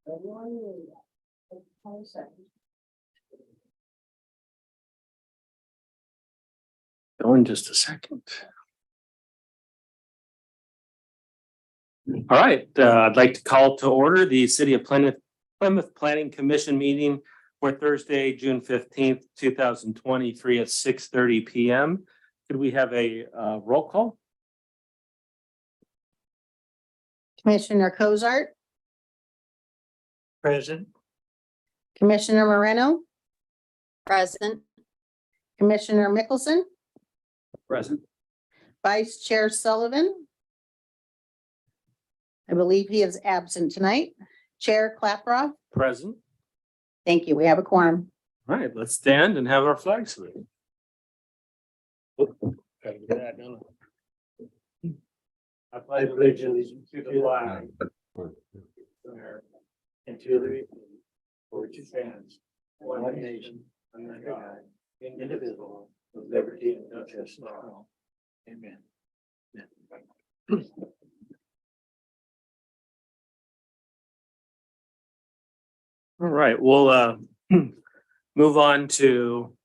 Go in just a second. All right, I'd like to call to order the City of Plymouth Planning Commission meeting for Thursday, June 15th, 2023 at 6:30 p.m. Could we have a roll call? Commissioner Cozart, Present. Commissioner Moreno, Present. Commissioner Mickelson, Present. Vice Chair Sullivan. I believe he is absent tonight. Chair Claproth. Present. Thank you. We have a quorum. All right, let's stand and have our flag salute. I pledge allegiance to the flag and to the republic for which it stands, one nation, under God, indivisible, with liberty and justice for all. Amen. All right, we'll move on to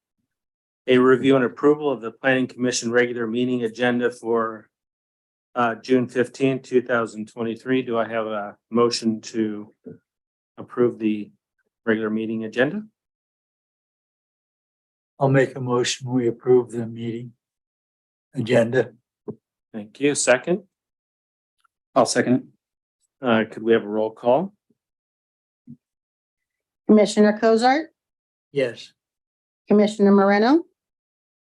a review and approval of the Planning Commission regular meeting agenda for June 15th, 2023. Do I have a motion to approve the regular meeting agenda? I'll make a motion. We approve the meeting agenda. Thank you. Second, I'll second it. could we have a roll call? Commissioner Cozart, Yes. Commissioner Moreno,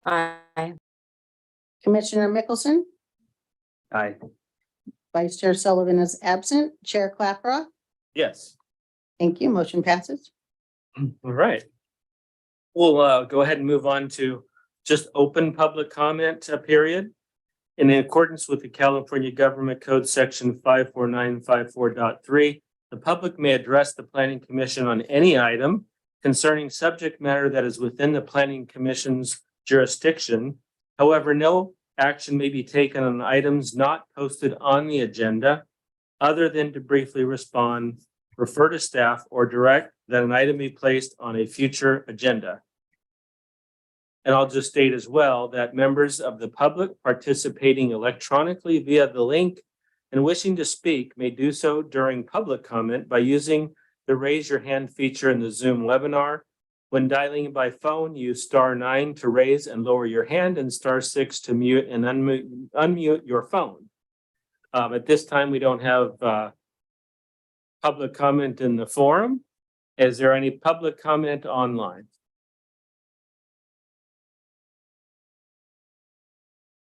Aye. Commissioner Mickelson, Aye. Vice Chair Sullivan is absent. Chair Claproth. Yes. Thank you. Motion passes. All right. We'll go ahead and move on to just open public comment period. In accordance with the California Government Code Section 54954.3, the public may address the Planning Commission on any item concerning subject matter that is within the Planning Commission's jurisdiction. However, no action may be taken on items not posted on the agenda other than to briefly respond, refer to staff, or direct that an item be placed on a future agenda. And I'll just state as well that members of the public participating electronically via the link and wishing to speak may do so during public comment by using the raise your hand feature in the Zoom webinar. When dialing by phone, use *9 to raise and lower your hand and *6 to mute and unmute your phone. At this time, we don't have public comment in the forum. Is there any public comment online?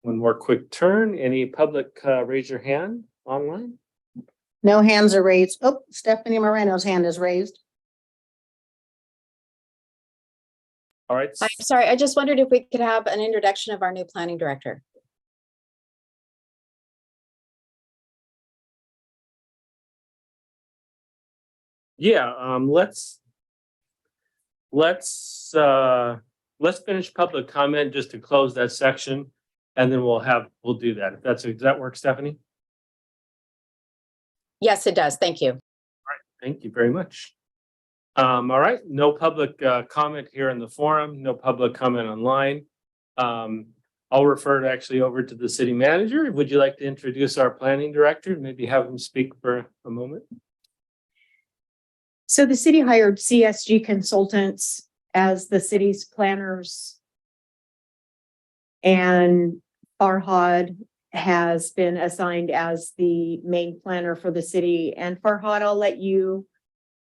One more quick turn. Any public raise your hand online? No hands are raised. Oh, Stephanie Moreno's hand is raised. All right. I'm sorry, I just wondered if we could have an introduction of our new planning director. Yeah, let's finish public comment just to close that section, and then we'll do that. Does that work, Stephanie? Yes, it does. Thank you. Thank you very much. All right, no public comment here in the forum, no public comment online. I'll refer over to the city manager. Would you like to introduce our planning director? Maybe have him speak for a moment. So the city hired CSG consultants as the city's planners. And Farhad has been assigned as the main planner for the city. And Farhad, I'll let you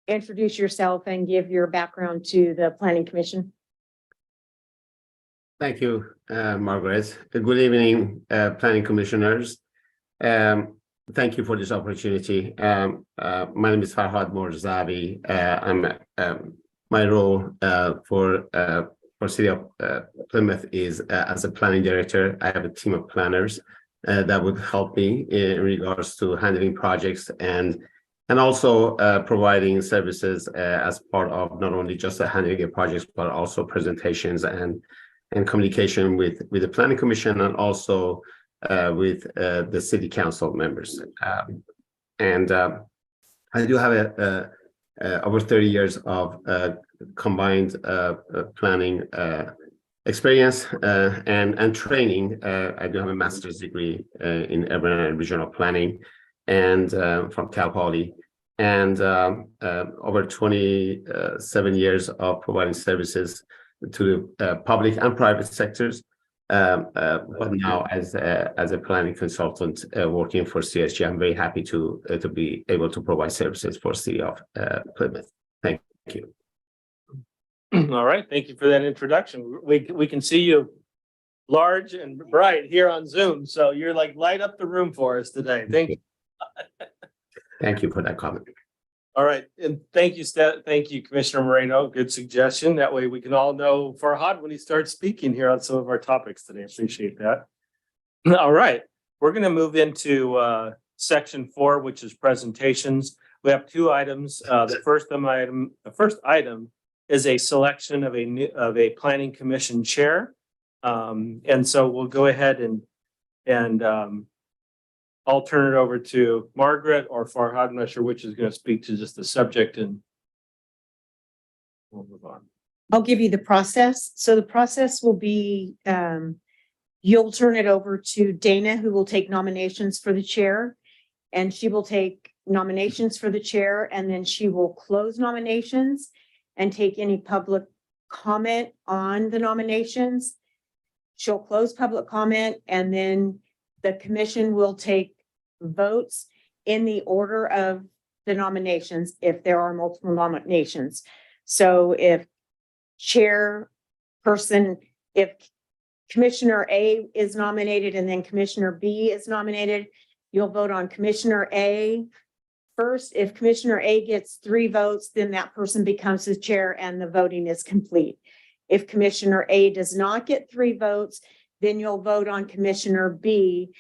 introduce yourself and give your background to the Planning Commission. Thank you, Margaret. Good evening, Planning Commissioners. Thank you for this opportunity. My name is Farhad Morzavi. My role for City of Plymouth is as a planning director. I have a team of planners that would help me in regards to handling projects and also providing services as part of not only just the handling of projects, but also presentations and communication with the Planning Commission and also with the City Council members. I do have over 30 years of combined planning experience and training. I do have a master's degree in urban and regional planning and from Cal Poly, and over 27 years of providing services to the public and private sectors. But now as a planning consultant working for CSG, I'm very happy to be able to provide services for City of Plymouth. Thank you. All right, thank you for that introduction. We can see you large and bright here on Zoom, so you're like light up the room for us today. Thank you. Thank you for that comment. All right, and thank you, Commissioner Moreno. Good suggestion. That way we can all know Farhad when he starts speaking here on some of our topics today. Appreciate that. All right, we're going to move into section 4, which is presentations. We have 2 items. The first item is a selection of a planning commission chair. And so we'll go ahead and I'll turn it over to Margaret or Farhad. I'm not sure which is going to speak to just the subject, and we'll move on. I'll give you the process. So the process will be, you'll turn it over to Dana, who will take nominations for the chair, and she will take nominations for the chair, and then she will close nominations and take any public comment on the nominations. She'll close public comment, and then the commission will take votes in the order of the nominations if there are multiple nominations. So if if Commissioner A is nominated and then Commissioner B is nominated, you'll vote on Commissioner A first. If Commissioner A gets 3 votes, then that person becomes the chair and the voting is complete. If Commissioner A does not get 3 votes, then you'll vote on Commissioner B.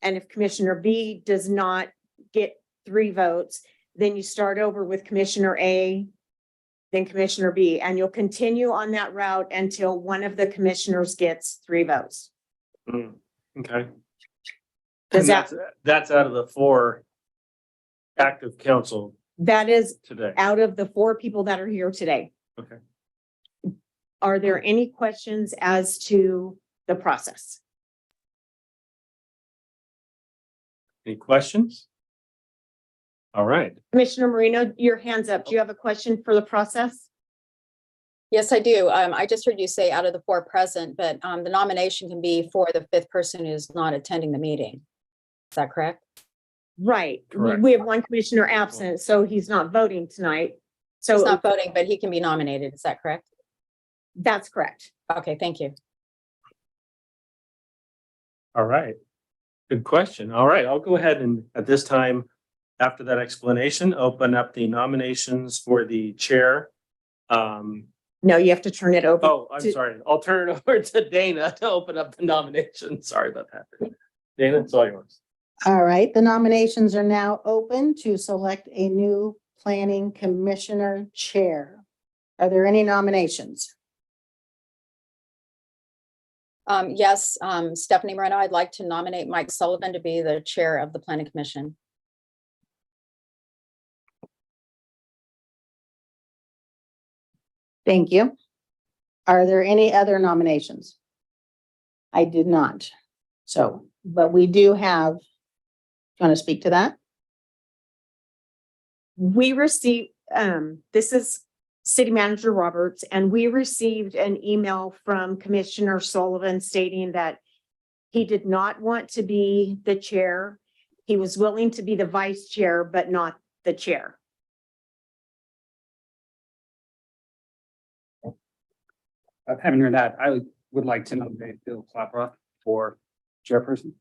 And if Commissioner B does not get 3 votes, then you start over with Commissioner A, then Commissioner B, and you'll continue on that route until one of the commissioners gets 3 votes. Okay. Does And that's out of the 4 active council That is today. out of the 4 people that are here today. Okay. Are there any questions as to the process? Any questions? All right. Commissioner Marino, your hand's up. Do you have a question for the process? Yes, I do. I just heard you say out of the 4 present, but the nomination can be for the 5th person who's not attending the meeting. Is that correct? Right. Correct. We have 1 commissioner absent, so he's not voting tonight. He's So not voting, but he can be nominated. Is that correct? that's correct. Okay, thank you. All right. Good question. All right. I'll go ahead and at this time, after that explanation, open up the nominations for the chair. No, you have to turn it over. Oh, I'm to- sorry. I'll turn it over to Dana to open up the nomination. Sorry about that. Dana, it's all yours. All right, the nominations are now open to select a new planning commissioner chair. Are there any nominations? Yes, Stephanie Moreno, I'd like to nominate Mike Sullivan to be the chair of the Planning Commission. Thank you. Are there any other nominations? I did not. So, but we do have, do you want to speak to that? We received, this is City Manager Roberts, and we received an email from Commissioner Sullivan stating that he did not want to be the chair. He was willing to be the vice chair, but not the chair. Having heard that, I would like to nominate Bill Klaproth for chairperson.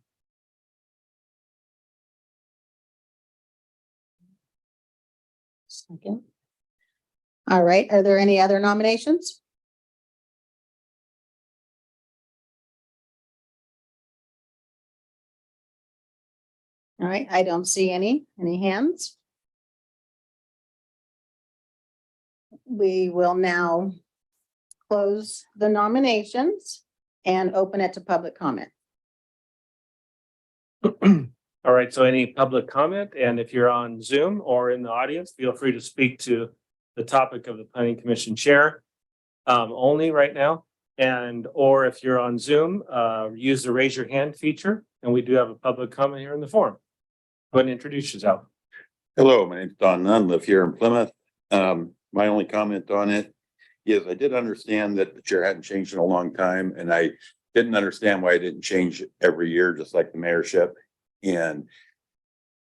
Second. All right, are there any other nominations? All right, I don't see any hands. We will now close the nominations and open it to public comment. All right, so any public comment, and if you're on Zoom or in the audience, feel free to speak to the topic of the planning commission chair only right now. And, or if you're on Zoom, use the raise your hand feature, and we do have a public comment here in the forum. Go ahead and introduce yourself. Hello, my name's Don Nunn, live here in Plymouth. My only comment on it is I did understand that the chair hadn't changed in a long time, and I didn't understand why it didn't change every year, just like the mayorship. And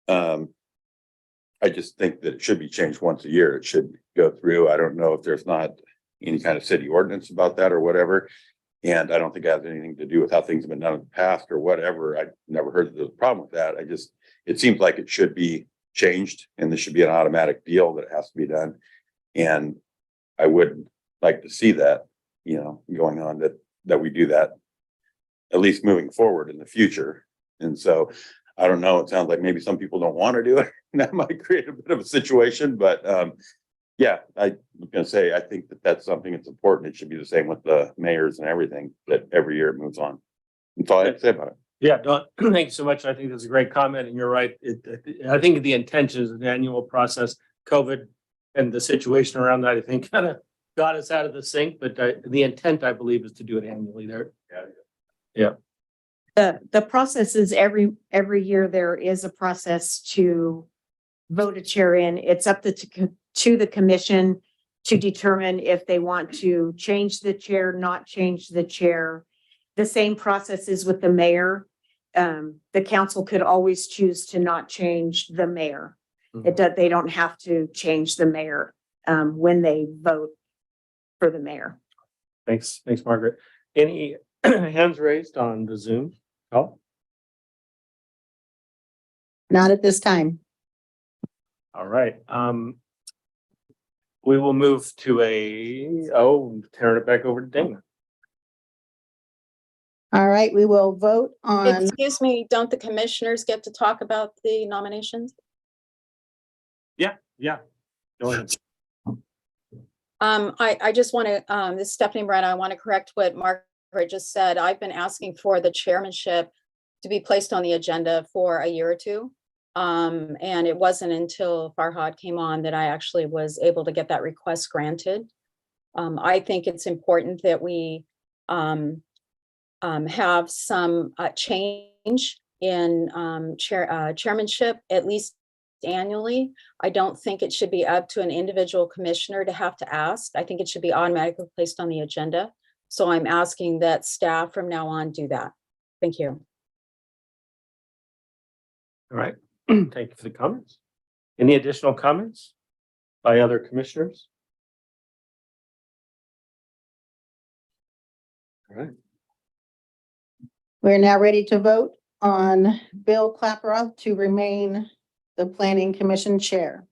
I just think that it should be changed once a year. It should go through. I don't know if there's not any kind of city ordinance about that or whatever. And I don't think it has anything to do with how things have been done in the past or whatever. I never heard that there was a problem with that. It seems like it should be changed, and this should be an automatic deal that it has to be done. And I would like to see that, going on, that we do that, at least moving forward in the future. And so I don't know, it sounds like maybe some people don't want to do it. That might create a bit of a situation, but yeah, I was gonna say, I think that that's something that's important. It should be the same with the mayors and everything, that every year it moves on. That's all I have to say about it. Yeah, Don, thank you so much. I think that's a great comment, and you're right. I think the intention is an annual process. COVID and the situation around that, I think, kind of got us out of the sync, but the intent, I believe, is to do it annually there. Yeah. The process is every year there is a process to vote a chair in. It's up to the commission to determine if they want to change the chair, not change the chair. The same process is with the mayor. The council could always choose to not change the mayor. They don't have to change the mayor when they vote for the mayor. Thanks, Margaret. Any hands raised on the Zoom call? Not at this time. All right. We will move to turn it back over to Dana. All right, we will vote on, Excuse me, don't the commissioners get to talk about the nominations? Yeah. Go ahead. I just want to, this is Stephanie Moreno. I want to correct what Margaret just said. I've been asking for the chairmanship to be placed on the agenda for a year or two. And it wasn't until Farhad came on that I actually was able to get that request granted. I think it's important that we have some change in chairmanship, at least annually. I don't think it should be up to an individual commissioner to have to ask. I think it should be automatically placed on the agenda. So I'm asking that staff from now on do that. Thank you. All right. Thank you for the comments. Any additional comments by other commissioners? All right. we're now ready to vote on Bill Klaproth to remain the planning commission chair.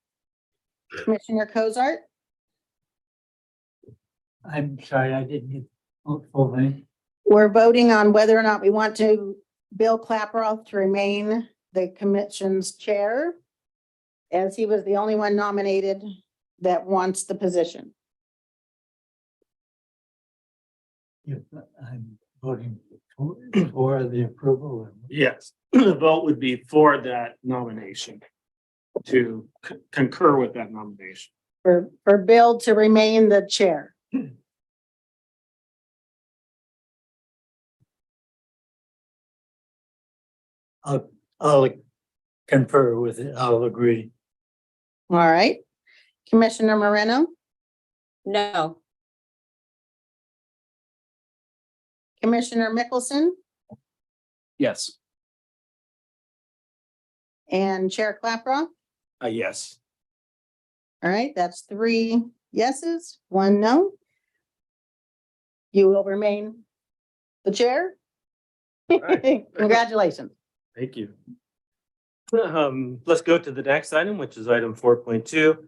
Commissioner Cozart, I'm sorry, I didn't get full name. we're voting on whether or not we want Bill Klaproth to remain the commission's chair, as he was the only one nominated that wants the position. If I'm voting for the approval. Yes, the vote would be for that nomination, to concur with that nomination. For Bill to remain the chair. I'll confer with it. I'll agree. All right. Commissioner Moreno, No, Commissioner Mickelson, Yes. and Chair Klaproth. Yes. All right, that's 3 yeses, 1 no. You will remain the chair. right. Congratulations. Thank you. Let's go to the next item, which is item 4.2.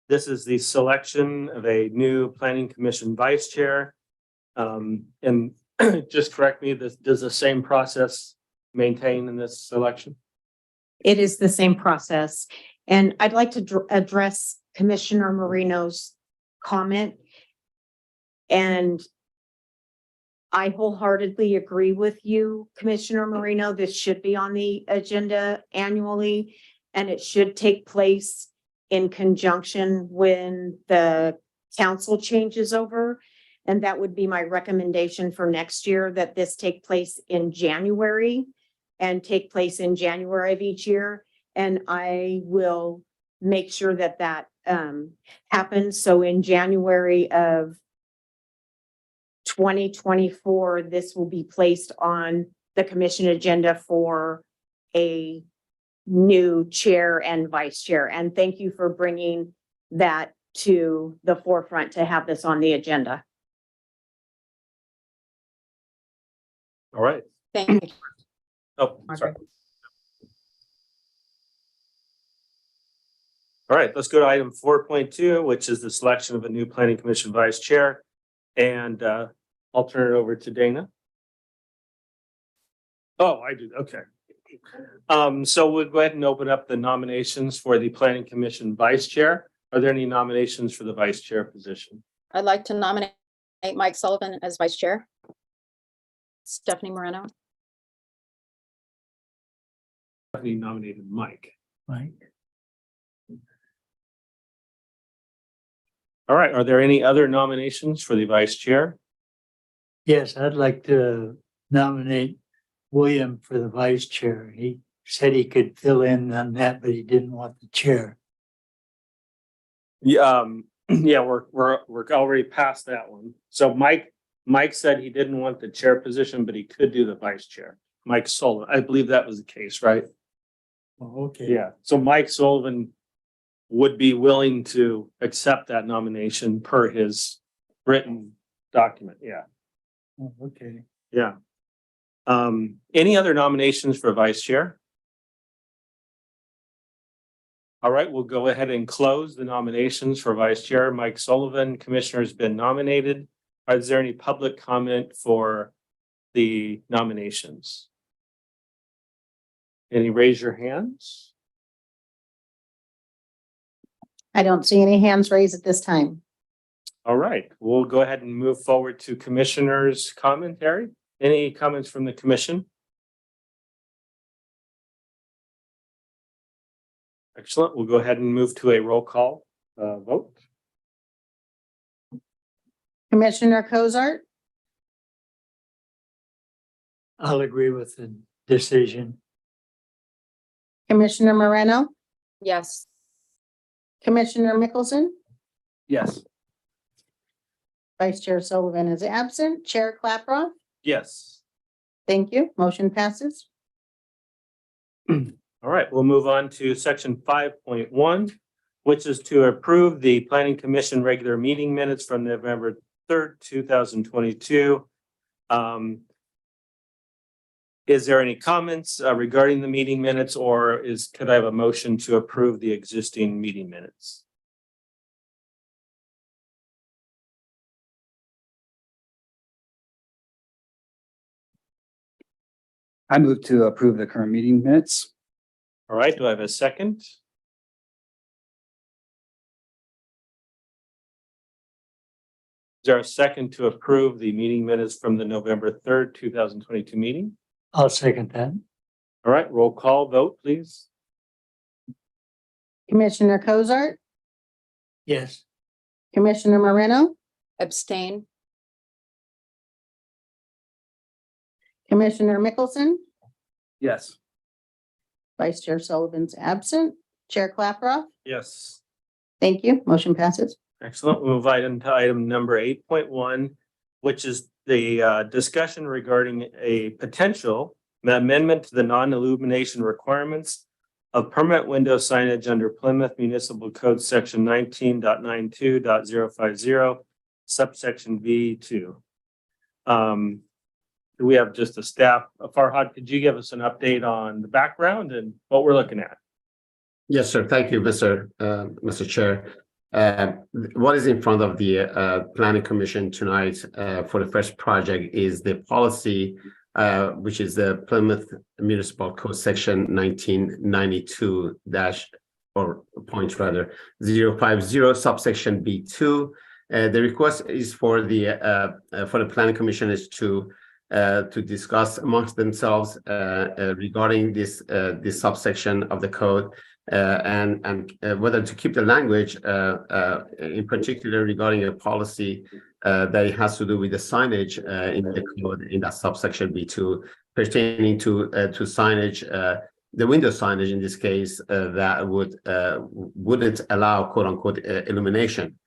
This is the selection of a new planning commission vice chair. And just correct me, does the same process maintain in this selection? It is the same process. And I'd like to address Commissioner Marino's comment. And I wholeheartedly agree with you, Commissioner Marino. This should be on the agenda annually, and it should take place in conjunction when the council changes over. And that would be my recommendation for next year, that this take place in January and take place in January of each year. And I will make sure that that happens. So in January of 2024, this will be placed on the commission agenda for a new chair and vice chair. And thank you for bringing that to the forefront to have this on the agenda. All right. Thank you. Oh, sorry. All right, let's go to item 4.2, which is the selection of a new planning commission vice chair. And I'll turn it over to Dana. Oh, I do. Okay. So we'll go ahead and open up the nominations for the planning commission vice chair. Are there any nominations for the vice chair position? I'd like to nominate Mike Sullivan as vice chair. Stephanie Moreno. Stephanie nominated Mike. Mike? All right, are there any other nominations for the vice chair? Yes, I'd like to nominate William for the vice chair. He said he could fill in on that, but he didn't want the chair. Yeah, yeah, we're already past that one. So Mike said he didn't want the chair position, but he could do the vice chair. Mike Sullivan, I believe that was the case, right? Oh, okay. Yeah, so Mike Sullivan would be willing to accept that nomination per his written document. Yeah, Oh, okay. yeah. Any other nominations for vice chair? All right, we'll go ahead and close the nominations for vice chair. Mike Sullivan, commissioner, has been nominated. Is there any public comment for the nominations? Any raise your hands? I don't see any hands raised at this time. All right, we'll go ahead and move forward to commissioners' commentary. Any comments from the commission? Excellent. We'll go ahead and move to a roll call vote. Commissioner Cozart, I'll agree with the decision. Commissioner Moreno, Yes. Commissioner Mickelson, Yes. Vice Chair Sullivan is absent, Chair Claproth. Yes. Thank you. Motion passes. All right, we'll move on to section 5.1, which is to approve the planning commission regular meeting minutes from November 3rd, 2022. Is there any comments regarding the meeting minutes, or could I have a motion to approve the existing meeting minutes? I move to approve the current meeting minutes. All right, do I have a second? Is there a second to approve the meeting minutes from the November 3rd, 2022 meeting? I'll second that. All right, roll call vote, please. Commissioner Cozart, Yes. Commissioner Moreno, Abstain. Commissioner Mickelson, Yes. Vice Chair Sullivan's absent, Chair Claproth. Yes. Thank you. Motion passes. Excellent. We'll move item to item number 8.1, which is the discussion regarding a potential amendment to the non-illumination requirements of permanent window signage under Plymouth Municipal Code Section 19.92.050, subsection V2. We have just a staff. Farhad, could you give us an update on the background and what we're looking at? Yes, sir. Thank you, Mr. Chair. What is in front of the Planning Commission tonight for the first project is the policy, which is the Plymouth Municipal Code Section 1992 050 subsection B2. The request is for the planning commissioners to discuss amongst themselves regarding this subsection of the code and whether to keep the language in particular regarding a policy that it has to do with the signage in the code in that subsection B2 pertaining to signage, the window signage in this case that wouldn't allow quote unquote illumination.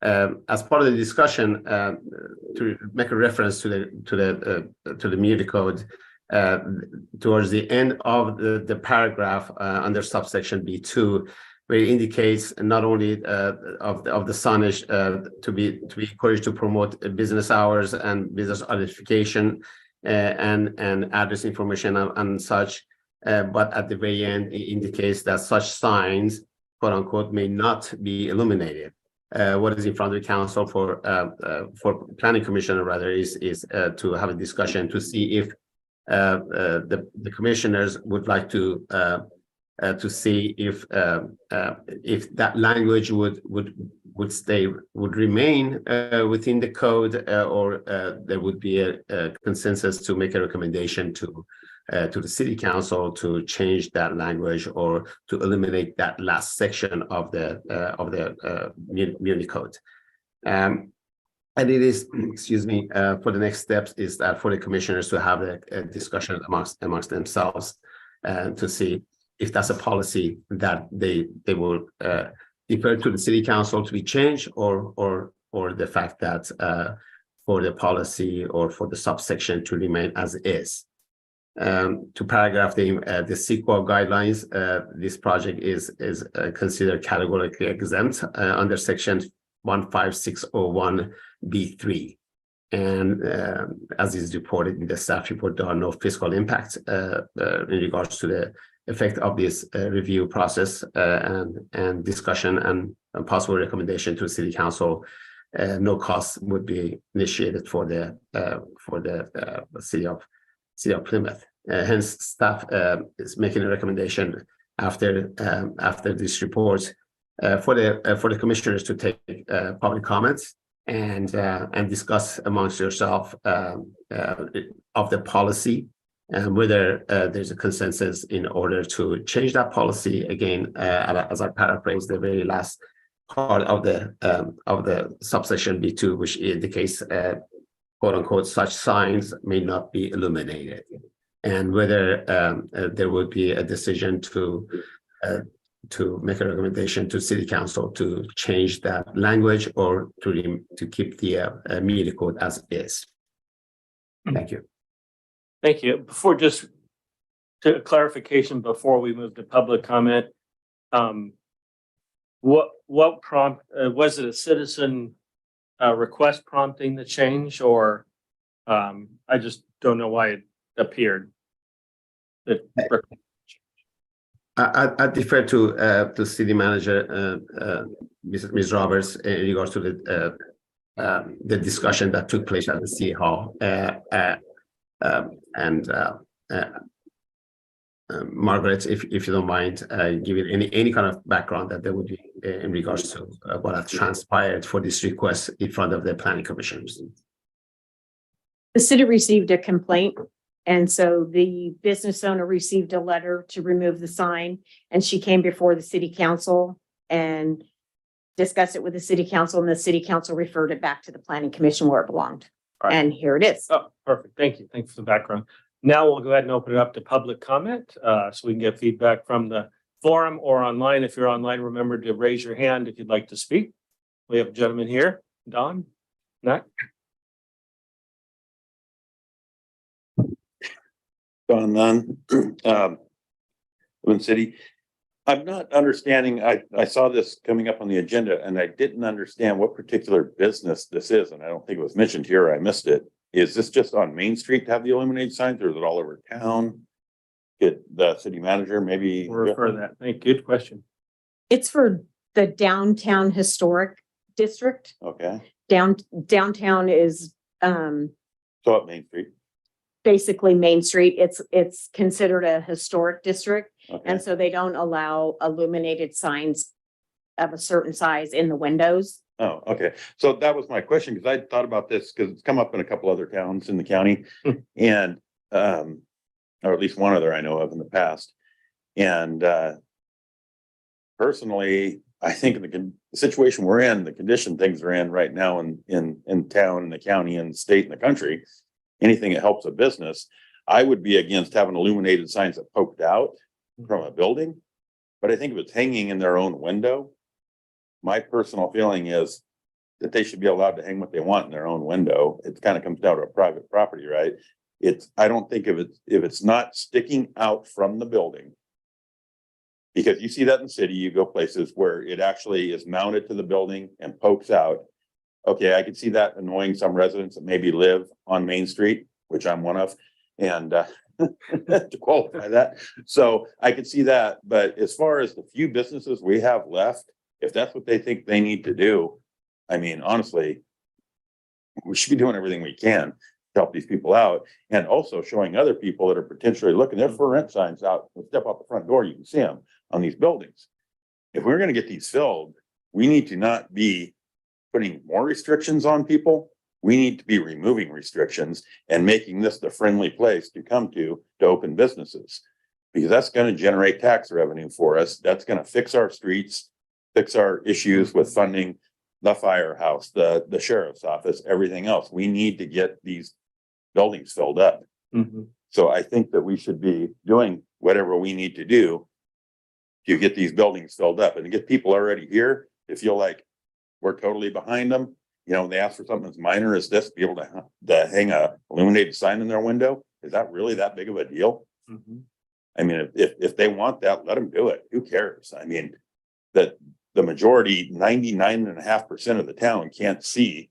As part of the discussion, to make a reference to the MUNI code, towards the end of the paragraph under subsection B2, where it indicates not only of the signage to be encouraged to promote business hours and business identification and address information and such, but at the very end it indicates that such signs, quote unquote, may not be illuminated. What is in front of the council for planning commissioner rather is to have a discussion to see if the commissioners would like to see if that language would remain within the code or there would be a consensus to make a recommendation to the city council to change that language or to eliminate that last section of the MUNI code. And it is, excuse me, for the next steps is that for the commissioners to have a discussion amongst themselves to see if that's a policy that they will defer to the city council to be changed or the fact that for the policy or for the subsection to remain as is. To paragraph the CEQA guidelines, this project is considered categorically exempt under section 15601B3. And as is reported in the staff report, there are no fiscal impacts in regards to the effect of this review process and discussion and possible recommendation to the city council. No cost would be initiated for the city of Plymouth. Hence, staff is making a recommendation after this report for the commissioners to take public comments and discuss amongst yourself of the policy and whether there's a consensus in order to change that policy. Again, as I paraphrase the very last part of the subsection B2, which indicates quote unquote such signs may not be illuminated, and whether there would be a decision to make a recommendation to city council to change that language or to keep the MUNI code as is. Thank you. Thank you. Before just to clarification, before we move to public comment, what prompt was it? A citizen request prompting the change, or I just don't know why it appeared. I defer to city manager Ms. Roberts in regards to the discussion that took place at the city hall and Margaret, if you don't mind giving any kind of background that there would be in regards to what has transpired for this request in front of the planning commissioners. The city received a complaint, and so the business owner received a letter to remove the sign, and she came before the city council and discussed it with the city council, and the city council referred it back to the planning commission where it belonged. All right. And here it is. Oh, perfect. Thank you. Thanks for the background. Now we'll go ahead and open it up to public comment so we can get feedback from the forum or online. If you're online, remember to raise your hand if you'd like to speak. We have a gentleman here, Don. Matt. Don Nunn, Twin City. I'm not understanding. I saw this coming up on the agenda and I didn't understand what particular business this is. And I don't think it was mentioned here. I missed it. Is this just on Main Street to have the illuminated signs, or is it all over town? Get the city manager maybe Refer that. Thank you. Good question. It's for the downtown historic district. Okay, Downtown is so at Main Street. basically Main Street. It's considered a historic district. Okay. And so they don't allow illuminated signs of a certain size in the windows. Oh, okay. So that was my question, because I thought about this, because it's come up in a couple other towns in the county. And, or at least one other I know of in the past. And, personally, I think in the situation we're in, the condition things are in right now in town, in the county, and the state, and the country, anything that helps a business, I would be against having illuminated signs that poked out from a building. But I think if it's hanging in their own window, my personal feeling is that they should be allowed to hang what they want in their own window. It kind of comes down to a private property, right? I don't think if it's not sticking out from the building. Because you see that in the city, you go places where it actually is mounted to the building and pokes out. Okay, I could see that annoying some residents that maybe live on Main Street, which I'm one of, and to qualify that. So I could see that, but as far as the few businesses we have left, if that's what they think they need to do, I mean, honestly, we should be doing everything we can to help these people out, and also showing other people that are potentially looking, there for rent signs out, step out the front door, you can see them on these buildings. If we're going to get these filled, we need to not be putting more restrictions on people. We need to be removing restrictions and making this the friendly place to come to open businesses, because that's going to generate tax revenue for us. That's going to fix our streets, fix our issues with funding the firehouse, the sheriff's office, everything else. We need to get these buildings filled up. Mhm. So I think that we should be doing whatever we need to do to get these buildings filled up and to get people already here to feel like we're totally behind them. You know, they ask for something as minor as this, be able to hang a illuminated sign in their window. Is that really that big of a deal? Mhm. I mean, if they want that, let them do it. Who cares? I mean, that the majority, 99.5% of the town can't see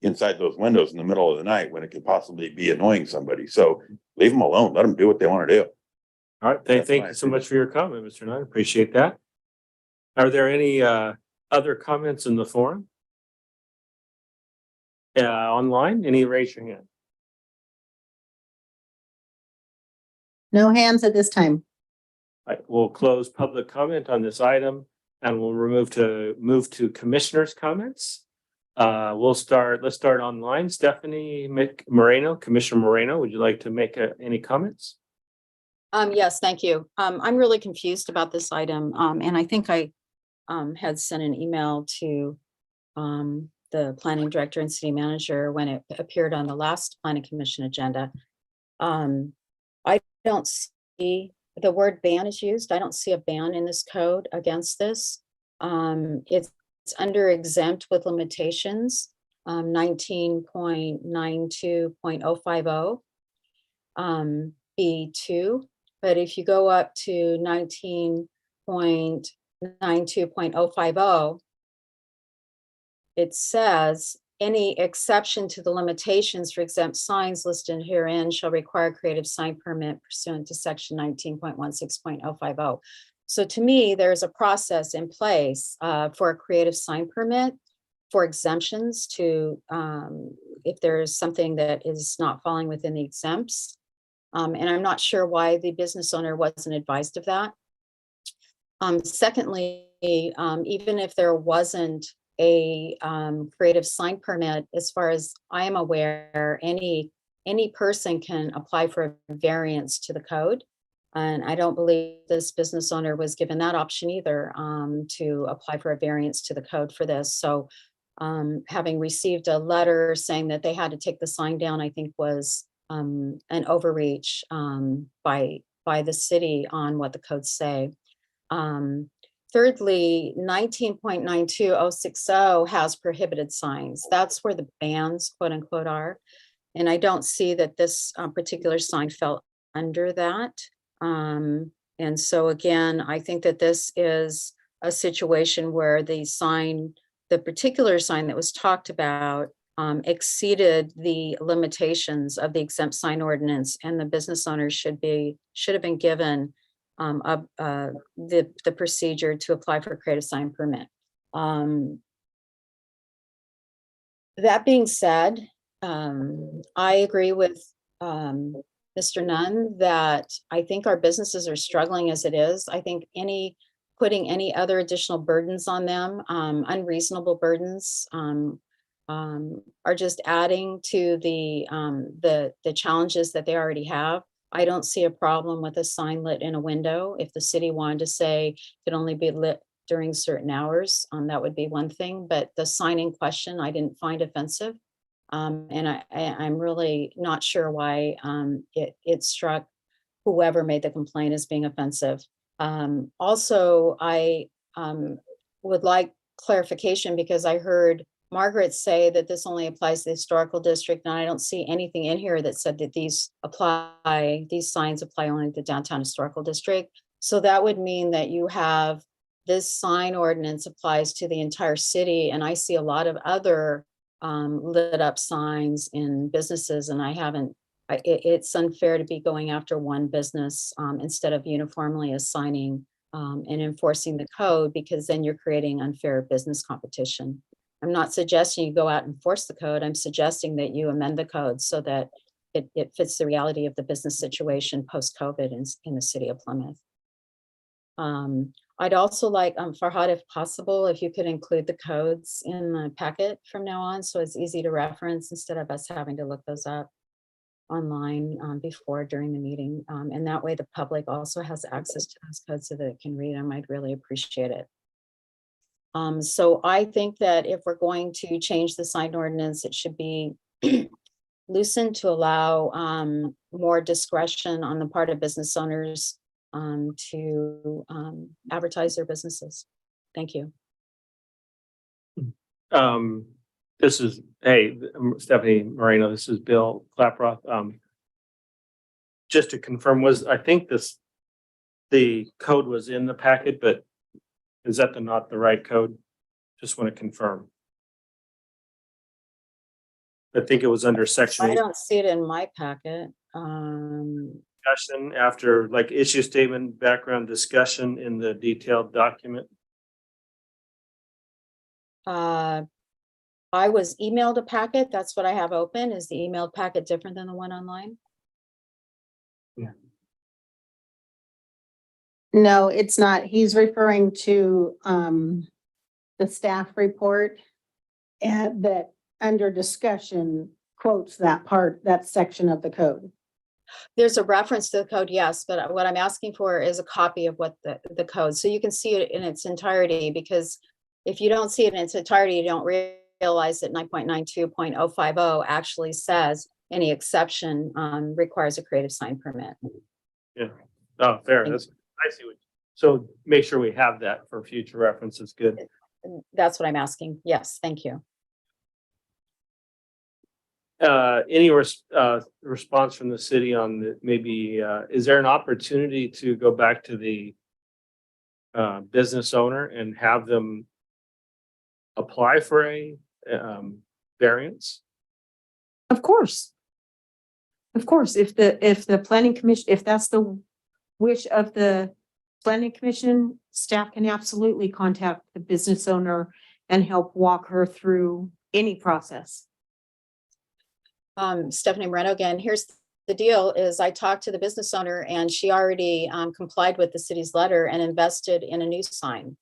inside those windows in the middle of the night when it could possibly be annoying somebody. So leave them alone. Let them do what they want to do. All right, That's thank my you so much for your comment, Mr. Knight. Appreciate that. Are there any other comments in the forum? Online, any raise your hand? No hands at this time. Right, we'll close public comment on this item and we'll move to commissioners' comments. Let's start online. Stephanie Moreno, Commissioner Moreno, would you like to make any comments? Yes, thank you. I'm really confused about this item. And I think I had sent an email to the planning director and city manager when it appeared on the last planning commission agenda. I don't see the word ban is used. I don't see a ban in this code against this. It's under exempt with limitations, 19.92.050, B2. But if you go up to 19.92.050, it says any exception to the limitations for exempt signs listed herein shall require creative sign permit pursuant to section 19.16.050. So to me, there's a process in place for a creative sign permit for exemptions to if there's something that is not falling within the exempts. And I'm not sure why the business owner wasn't advised of that. Secondly, even if there wasn't a creative sign permit, as far as I am aware, any person can apply for a variance to the code. And I don't believe this business owner was given that option either, to apply for a variance to the code for this. So having received a letter saying that they had to take the sign down, I think was an overreach by the city on what the codes say. Thirdly, 19.92060 has prohibited signs. That's where the bans, quote unquote, are. And I don't see that this particular sign fell under that. And so again, I think that this is a situation where the particular sign that was talked about exceeded the limitations of the exempt sign ordinance, and the business owner should have been given the procedure to apply for a creative sign permit. That being said, I agree with Mr. Nunn that I think our businesses are struggling as it is. I think any putting any other additional burdens on them, unreasonable burdens, are just adding to the challenges that they already have. I don't see a problem with a sign lit in a window. If the city wanted to say it could only be lit during certain hours, that would be one thing, but the sign in question, I didn't find offensive. And I'm really not sure why, it struck whoever made the complaint as being offensive. Also, I, would like clarification because I heard Margaret say that this only applies to the historical district, and I don't see anything in here that said that these signs apply only to the downtown historical district. So that would mean that you have this sign ordinance applies to the entire city, and I see a lot of other lit up signs in businesses, and it's unfair to be going after one business instead of uniformly assigning and enforcing the code, because then you're creating unfair business competition. I'm not suggesting you go out and enforce the code. I'm suggesting that you amend the code so that it fits the reality of the business situation post-COVID in the city of Plymouth. I'd also like, Farhad, if possible, if you could include the codes in the packet from now on, so it's easy to reference instead of us having to look those up online before, during the meeting. And that way the public also has access to those codes so that it can read them. I'd really appreciate it. So I think that if we're going to change the sign ordinance, it should be loosened to allow more discretion on the part of business owners to advertise their businesses. Thank you. This is, hey, Stephanie Moreno, this is Bill Klaproth. Just to confirm, I think the code was in the packet, but is that not the right code? Just want to confirm. I think it was under section I 8 don't see it in my packet. discussion after like issue statement, background discussion in the detailed document. I was emailed a packet. That's what I have open. Is the emailed packet different than the one online? No, it's not. He's referring to the staff report and that under discussion quotes that part, that section of the code. There's a reference to the code, yes, but what I'm asking for is a copy of what the code, so you can see it in its entirety, because if you don't see it in its entirety, you don't realize that 9.92.050 actually says any exception requires a creative sign permit. Yeah. Oh, fair. I see what. So make sure we have that for future reference. It's good. That's what I'm asking. Yes, thank you. Any response from the city on maybe, is there an opportunity to go back to the business owner and have them apply for a variance? Of course. Of course, if the planning commission, if that's the wish of the planning commission, staff can absolutely contact the business owner and help walk her through any process. Stephanie Moreno again. Here's the deal is I talked to the business owner and she already complied with the city's letter and invested in a new sign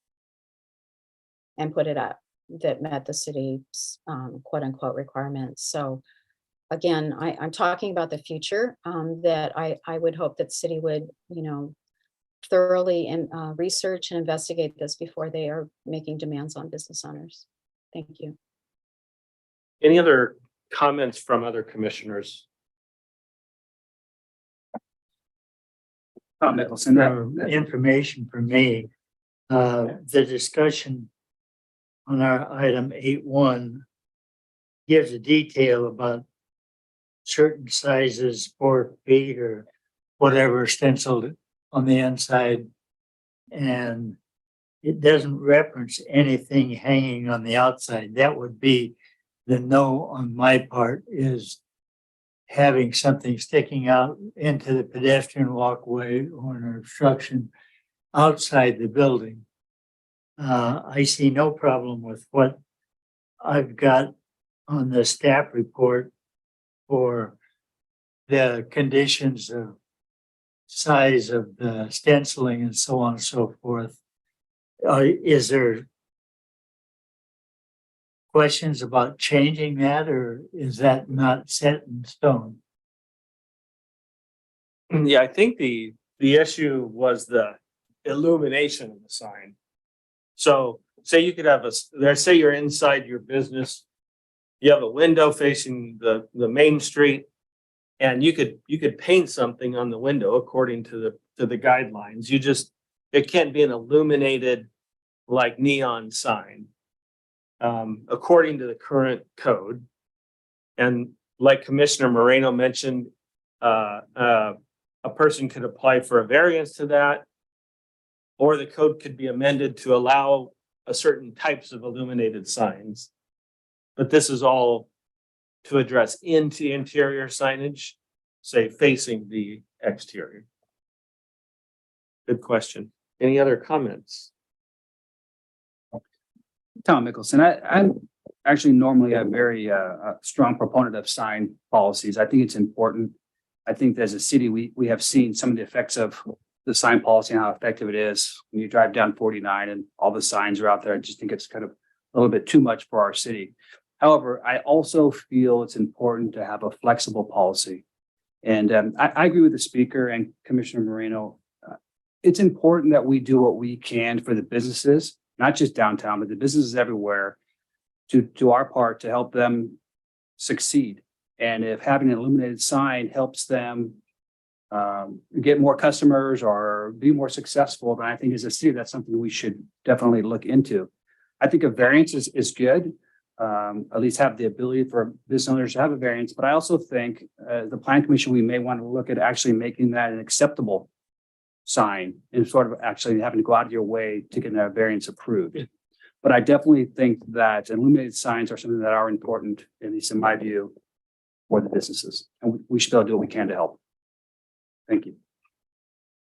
and put it up that met the city's quote unquote requirements. So again, I'm talking about the future that I would hope that city would, thoroughly research and investigate this before they are making demands on business owners. Thank you. Any other comments from other commissioners? Nicholson, For information for me, the discussion on our item 8.1 gives a detail about certain sizes, 4 feet or whatever stenciled on the inside. And it doesn't reference anything hanging on the outside. That would be the no on my part, is having something sticking out into the pedestrian walkway or an obstruction outside the building. I see no problem with what I've got on the staff report for the conditions of size of the stenciling and so on and so forth. Is there questions about changing that, or is that not set in stone? Yeah, I think the issue was the illumination of the sign. So say you could have say you're inside your business, you have a window facing the main street, and you could paint something on the window according to the guidelines. It can't be an illuminated like neon sign. According to the current code. And like Commissioner Moreno mentioned, a person could apply for a variance to that, or the code could be amended to allow a certain types of illuminated signs. But this is all to address into interior signage, say facing the exterior. Good question. Any other comments? Tom Mickelson, I'm actually normally a very strong proponent of sign policies. I think it's important. I think as a city, we have seen some of the effects of the sign policy and how effective it is. When you drive down 49 and all the signs are out there, I just think it's kind of a little bit too much for our city. However, I also feel it's important to have a flexible policy. And I agree with the speaker and Commissioner Moreno. It's important that we do what we can for the businesses, not just downtown, but the businesses everywhere, to our part to help them succeed. And if having an illuminated sign helps them get more customers or be more successful, then I think as a city, that's something we should definitely look into. I think a variance is good, at least have the ability for business owners to have a variance. But I also think the Plan Commission, we may want to look at actually making that an acceptable sign and sort of actually having to go out of your way to get that variance approved. But I definitely think that illuminated signs are something that are important, at least in my view, for the businesses. And we should be able to do what we can to help. Thank you.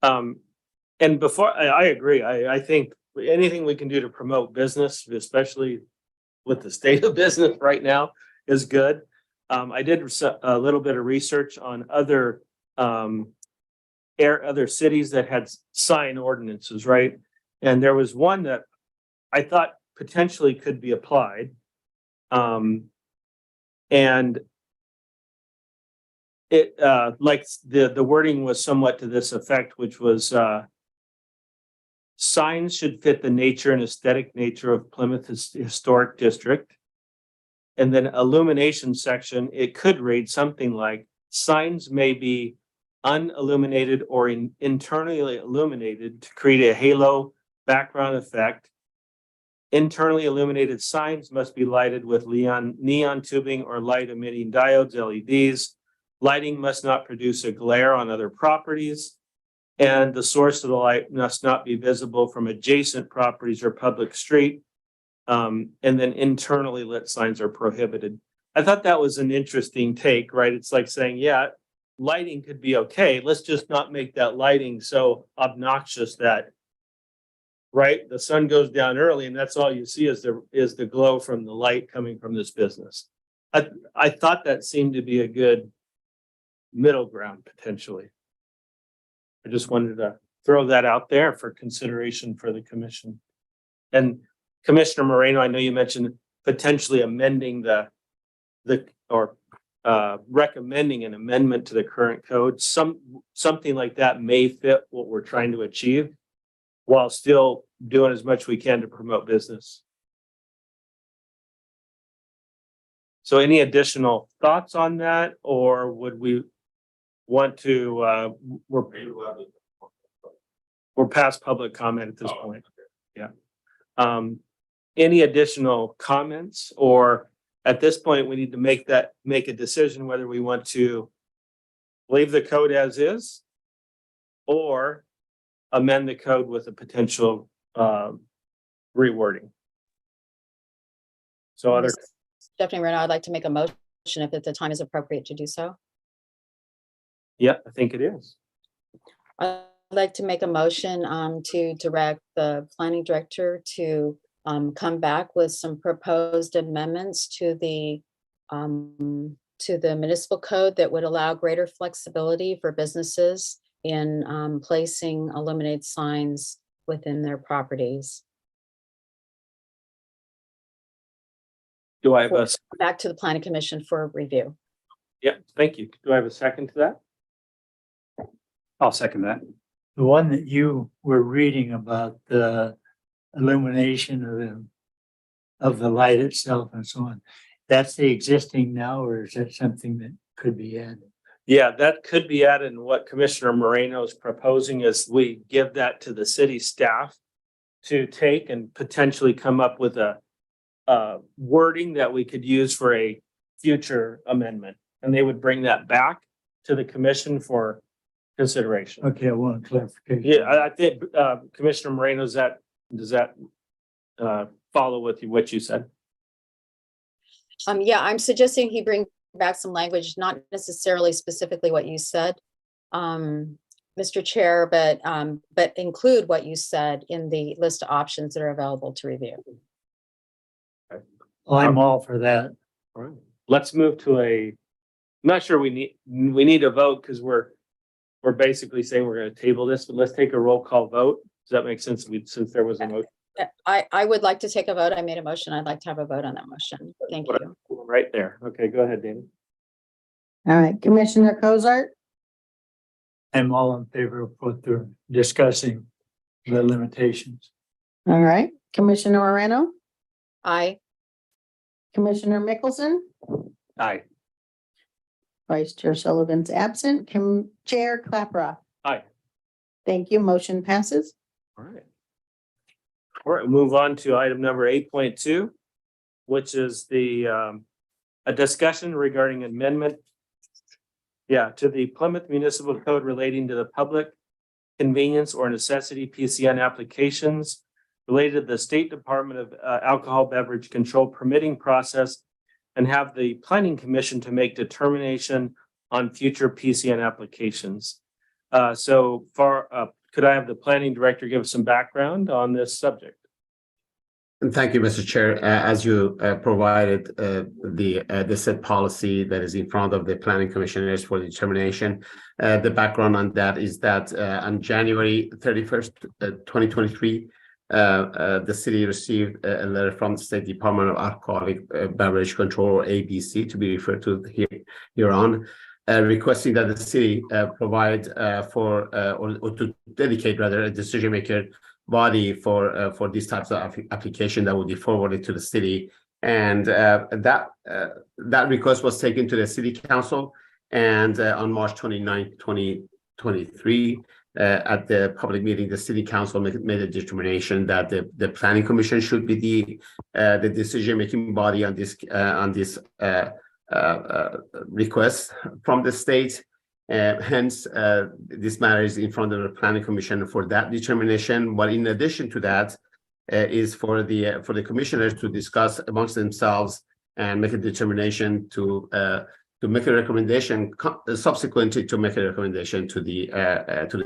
And before I agree, I think anything we can do to promote business, especially with the state of business right now, is good. I did a little bit of research on other cities that had sign ordinances, right? And there was one that I thought potentially could be applied. And it like the wording was somewhat to this effect, which was signs should fit the nature and aesthetic nature of Plymouth Historic District. And then illumination section, it could read something like signs may be unilluminated or internally illuminated to create a halo background effect. Internally illuminated signs must be lighted with neon tubing or light emitting diodes, LEDs. Lighting must not produce a glare on other properties. And the source of the light must not be visible from adjacent properties or public street. And then internally lit signs are prohibited. I thought that was an interesting take, right? It's like saying, yeah, lighting could be okay. Let's just not make that lighting so obnoxious that, right, the sun goes down early and that's all you see is the glow from the light coming from this business. I thought that seemed to be a good middle ground potentially. I just wanted to throw that out there for consideration for the commission. And Commissioner Moreno, I know you mentioned potentially amending recommending an amendment to the current code. Something like that may fit what we're trying to achieve while still doing as much we can to promote business. So any additional thoughts on that, or would we want to, we're past public comment at this point. Yeah. Any additional comments, or at this point, we need to make a decision whether we want to leave the code as is or amend the code with a potential rewording. So other. Stephanie Moreno, I'd like to make a motion if the time is appropriate to do so. Yeah, I think it is. I'd like to make a motion to direct the planning director to come back with some proposed amendments to the municipal code that would allow greater flexibility for businesses in placing illuminated signs within their properties. Do I have a, back to the planning commission for review. yeah, thank you. Do I have a second to that? I'll second that. The one that you were reading about the illumination of the light itself and so on. That's the existing now, or is that something that could be added? Yeah, that could be added. And what Commissioner Moreno is proposing is we give that to the city staff to take and potentially come up with a wording that we could use for a future amendment. And they would bring that back to the commission for consideration. Okay, I want clarification. Yeah, I think Commissioner Moreno, does that follow with you, what you said? Yeah, I'm suggesting he bring back some language, not necessarily specifically what you said, Mr. Chair, but include what you said in the list of options that are available to review. I'm all for that. All right. Let's move to I'm not sure we need a vote because we're basically saying we're going to table this, but let's take a roll call vote. Does that make sense? Since there was a motion. I would like to take a vote. I made a motion. I'd like to have a vote on that motion. Thank you. Right there. Okay, go ahead, David. All right, Commissioner Cozart, I'm all in favor of what they're discussing, the limitations. all right, Commissioner Moreno, Aye. Commissioner Mickelson, Aye. Vice Chair Sullivan's absent, Chair Clapper. Aye. Thank you, motion passes. All right. All right, move on to item number 8.2, which is a discussion regarding amendment. Yeah, to the Plymouth Municipal Code relating to the public convenience or necessity PCN applications related to the State Department of Alcohol Beverage Control permitting process, and have the Planning Commission to make determination on future PCN applications. Could I have the planning director give some background on this subject? And thank you, Mr. Chair. As you provided the set policy that is in front of the planning commissioners for determination, the background on that is that on January 31st, 2023, the city received a letter from the State Department of Alcoholic Beverage Control, or ABC, to be referred to here on, requesting that the city provide or to dedicate rather a decision maker body for these types of application that would be forwarded to the city. And that request was taken to the city council, and on March 29th, 2023, at the public meeting, the city council made a determination that the planning commission should be the decision-making body on this request from the state. Hence, this matter is in front of the planning commission for that determination. But in addition to that, is for the commissioners to discuss amongst themselves and make a determination to make a recommendation, subsequently to make a recommendation to the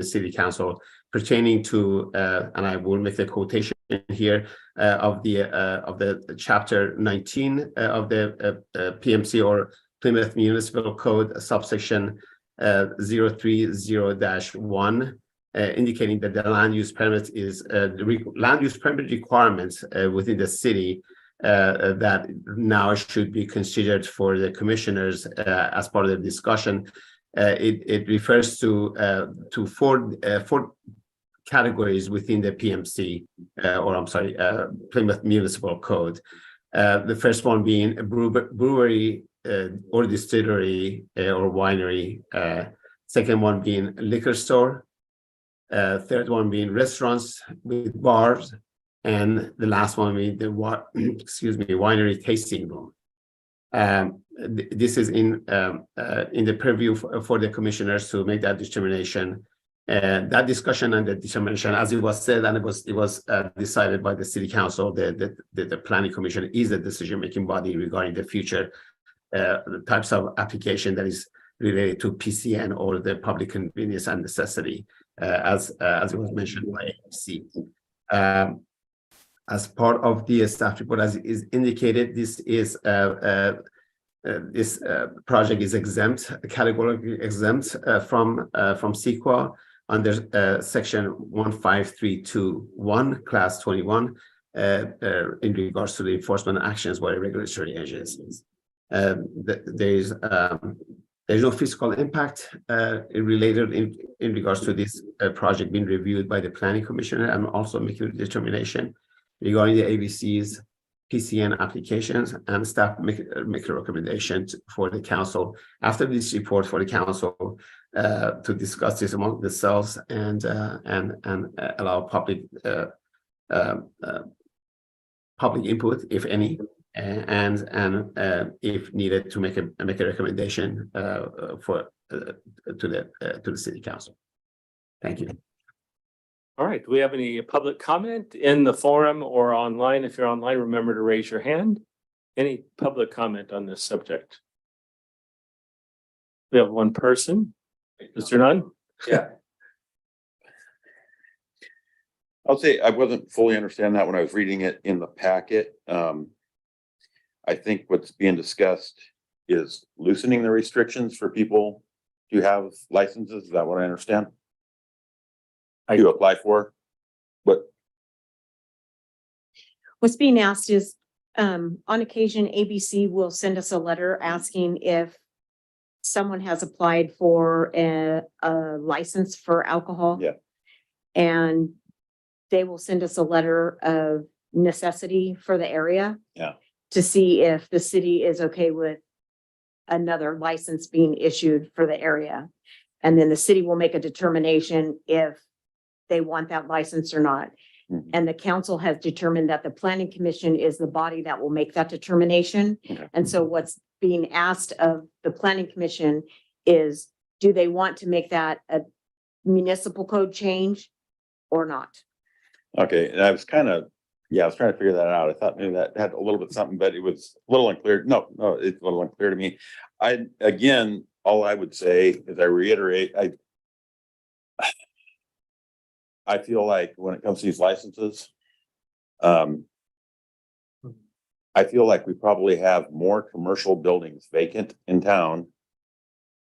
city council pertaining to, and I will make the quotation here of the chapter 19 of the PMC, or Plymouth Municipal Code, subsection 030-1, indicating that the land use permit is land use permit requirements within the city that now should be considered for the commissioners as part of the discussion. It refers to four categories within the PMC, Plymouth Municipal Code. The first one being a brewery or distillery or winery. Second one being liquor store. Third one being restaurants with bars. And the last one being the winery tasting room. This is in the purview for the commissioners to make that determination. That discussion and the determination, as it was said, and it was decided by the city council, the planning commission is the decision-making body regarding the future types of application that is related to PCN or the public convenience and necessity, as it was mentioned by ABC. As part of the staff report, as is indicated, this project is exempt, categorically exempt from CEQA under section 15321, class 21, in regards to the enforcement actions by regulatory agencies. There's no fiscal impact related in regards to this project being reviewed by the planning commissioner and also making a determination regarding the ABC's PCN applications, and staff make a recommendation for the council after this report for the council to discuss this among themselves and allow public input, if any, and if needed to make a recommendation to the city council. Thank you. All right, do we have any public comment in the forum or online? If you're online, remember to raise your hand. Any public comment on this subject? We have one person. Is there none? Yeah. I'll say I wasn't fully understanding that when I was reading it in the packet. I think what's being discussed is loosening the restrictions for people to have licenses. Is that what I understand? To apply for? But What's being asked is, on occasion, ABC will send us a letter asking if someone has applied for a license for alcohol. Yeah. And they will send us a letter of necessity for the area. Yeah. To see if the city is okay with another license being issued for the area. And then the city will make a determination if they want that license or not. Mhm. And the council has determined that the planning commission is the body that will make that determination. Okay. And so what's being asked of the planning commission is, do they want to make that a municipal code change or not? okay, and I was kind of, I was trying to figure that out. I thought maybe that had a little bit something, but it was a little unclear. No, it's a little unclear to me. Again, all I would say is I reiterate, I feel like when it comes to these licenses, I feel like we probably have more commercial buildings vacant in town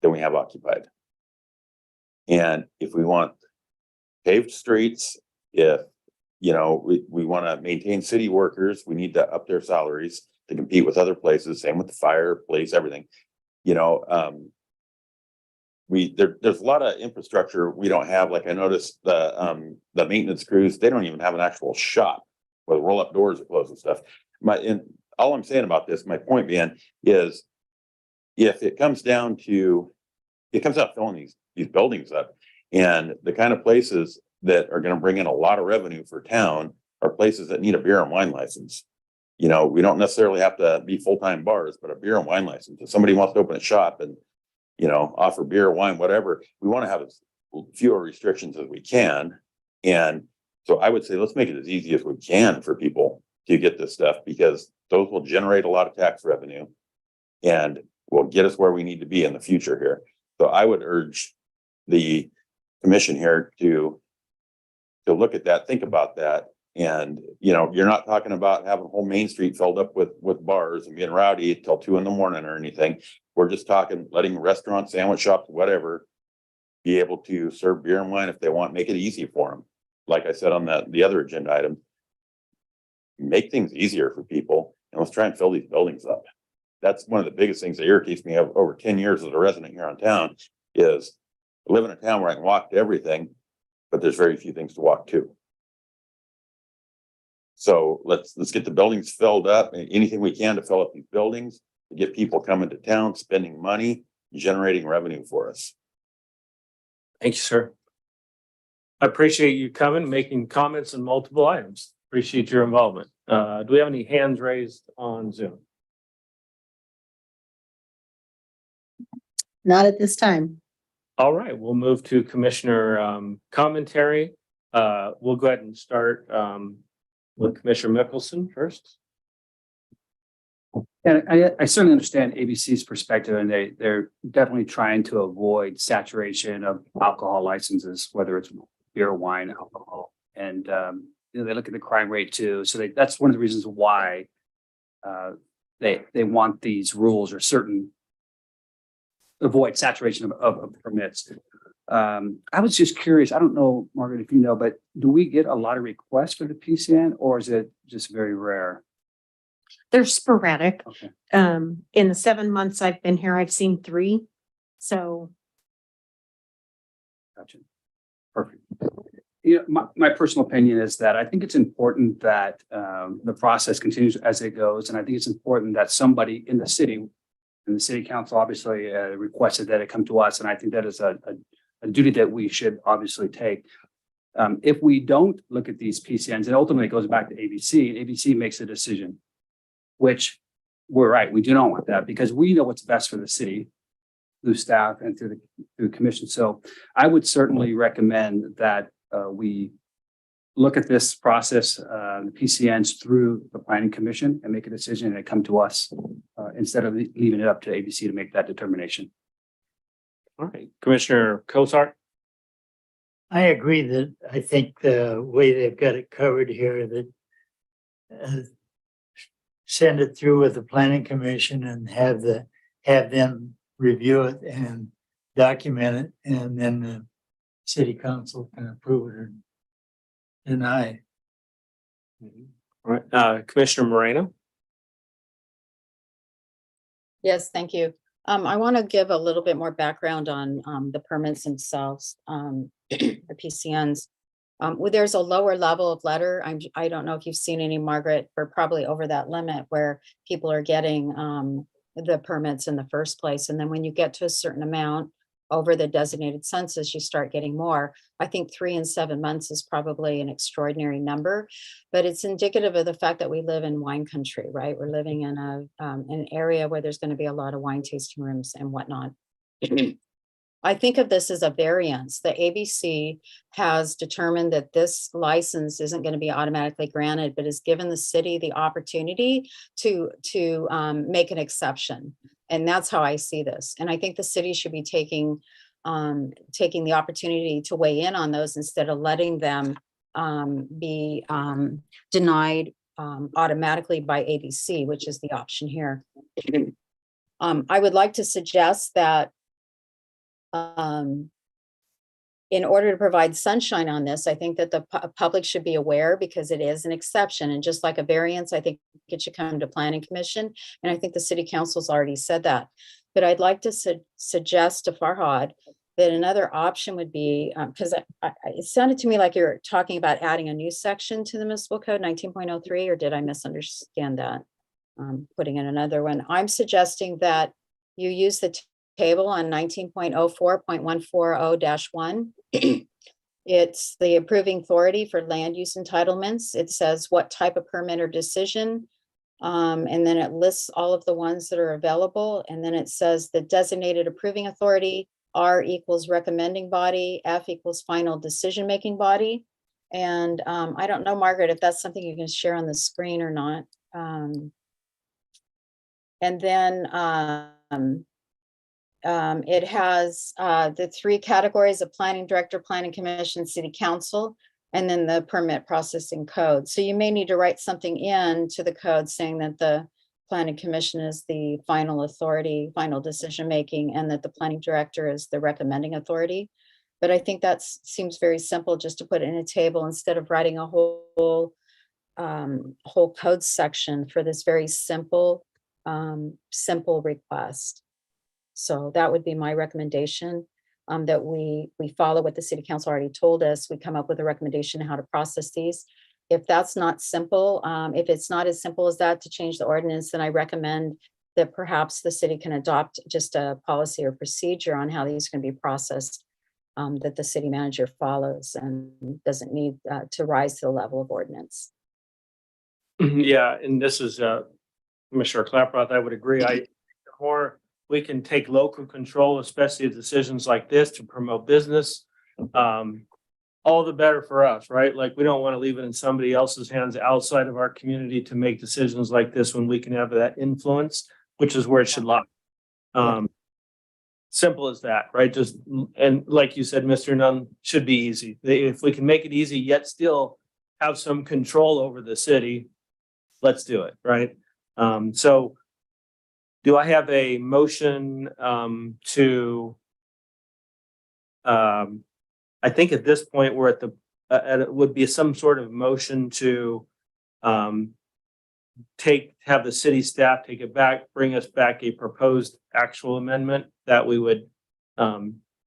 than we have occupied. And if we want paved streets, if, we want to maintain city workers, we need to up their salaries to compete with other places, same with the fire, police, everything. There's a lot of infrastructure we don't have. Like I noticed the maintenance crews, they don't even have an actual shop where the roll up doors are closed and stuff. All I'm saying about this, my point being is if it comes down to filling these buildings up, and the kind of places that are going to bring in a lot of revenue for town are places that need a beer and wine license. We don't necessarily have to be full-time bars, but a beer and wine license. If somebody wants to open a shop and offer beer, wine, whatever, we want to have as fewer restrictions as we can. And so I would say, let's make it as easy as we can for people to get this stuff, because those will generate a lot of tax revenue and will get us where we need to be in the future here. So I would urge the commission here to look at that, think about that. And, you're not talking about having whole Main Street filled up with bars and being rowdy till 2 a.m. or anything. We're just talking letting restaurants, sandwich shops, whatever, be able to serve beer and wine if they want, make it easy for them. Like I said on the other agenda item, make things easier for people, and let's try and fill these buildings up. That's one of the biggest things that irritates me over 10 years as a resident here in town is I live in a town where I can walk to everything, but there's very few things to walk to. So let's get the buildings filled up, and anything we can to fill up these buildings, to get people coming to town, spending money, generating revenue for us. Thank you, sir. I appreciate you coming, making comments on multiple items. Appreciate your involvement. Do we have any hands raised on Zoom? Not at this time. All right, we'll move to commissioner commentary. We'll go ahead and start with Commissioner Mickelson first. And I certainly understand ABC's perspective, and they're definitely trying to avoid saturation of alcohol licenses, whether it's beer, wine, alcohol. And they look at the crime rate too. So that's one of the reasons why they want these rules or avoid saturation of permits. I was just curious, I don't know, Margaret, if you know, but do we get a lot of requests for the PCN or is it just very rare? They're sporadic. Okay, In the 7 months I've been here, I've seen 3. So gotcha. Perfect. You know, my personal opinion is that I think it's important that the process continues as it goes. And I think it's important that somebody in the city, and the city council obviously requested that it come to us. And I think that is a duty that we should obviously take. If we don't look at these PCNs, and ultimately it goes back to ABC, and ABC makes a decision, which we're right, we do not want that because we know what's best for the city through staff and through the commission. So I would certainly recommend that we look at this process, the PCNs through the planning commission and make a decision and come to us instead of leaving it up to ABC to make that determination. All right, Commissioner Cosart. I agree that I think the way they've got it covered here, that send it through with the planning commission and have them review it and document it, and then the city council can approve it or deny. All right, Commissioner Moreno. Yes, thank you. I want to give a little bit more background on the permits themselves, the PCNs. Well, there's a lower level of letter. I don't know if you've seen any, Margaret, we're probably over that limit where people are getting the permits in the first place. And then when you get to a certain amount over the designated census, you start getting more. I think 3 and 7 months is probably an extraordinary number, but it's indicative of the fact that we live in wine country, right? We're living in an area where there's going to be a lot of wine tasting rooms and whatnot. I think of this as a variance. The ABC has determined that this license isn't going to be automatically granted, but has given the city the opportunity to make an exception. And that's how I see this. And I think the city should be taking the opportunity to weigh in on those instead of letting them be denied automatically by ABC, which is the option here. I would like to suggest that in order to provide sunshine on this, I think that the public should be aware because it is an exception. And just like a variance, I think it should come to planning commission. And I think the city council's already said that. But I'd like to suggest to Farhad that another option would be, because it sounded to me like you're talking about adding a new section to the municipal code 19.03, or did I misunderstand that? Putting in another one. I'm suggesting that you use the table on 19.04.140-1. It's the approving authority for land use entitlements. It says what type of permit or decision, and then it lists all of the ones that are available. And then it says the designated approving authority, R equals recommending body, F equals final decision-making body. And I don't know, Margaret, if that's something you can share on the screen or not. And then it has the 3 categories of planning director, planning commission, city council, and then the permit processing code. So you may need to write something in to the code saying that the planning commission is the final authority, final decision-making, and that the planning director is the recommending authority. But I think that seems very simple just to put it in a table instead of writing a whole code section for this very simple request. So that would be my recommendation, that we follow what the city council already told us. We come up with a recommendation on how to process these. If that's not simple, if it's not as simple as that to change the ordinance, then I recommend that perhaps the city can adopt just a policy or procedure on how these can be processed, that the city manager follows and doesn't need to rise to the level of ordinance. Yeah, and this is Commissioner Claproth, I would agree. The more we can take local control, especially of decisions like this to promote business, all the better for us, right? Like, we don't want to leave it in somebody else's hands outside of our community to make decisions like this when we can have that influence, which is where it should lie. Simple as that, right? Just, and like you said, Mr. Nunn, should be easy. If we can make it easy, yet still have some control over the city, let's do it, right? So do I have a motion to I think at this point, we're at it would be some sort of motion to have the city staff take it back, bring us back a proposed actual amendment that we would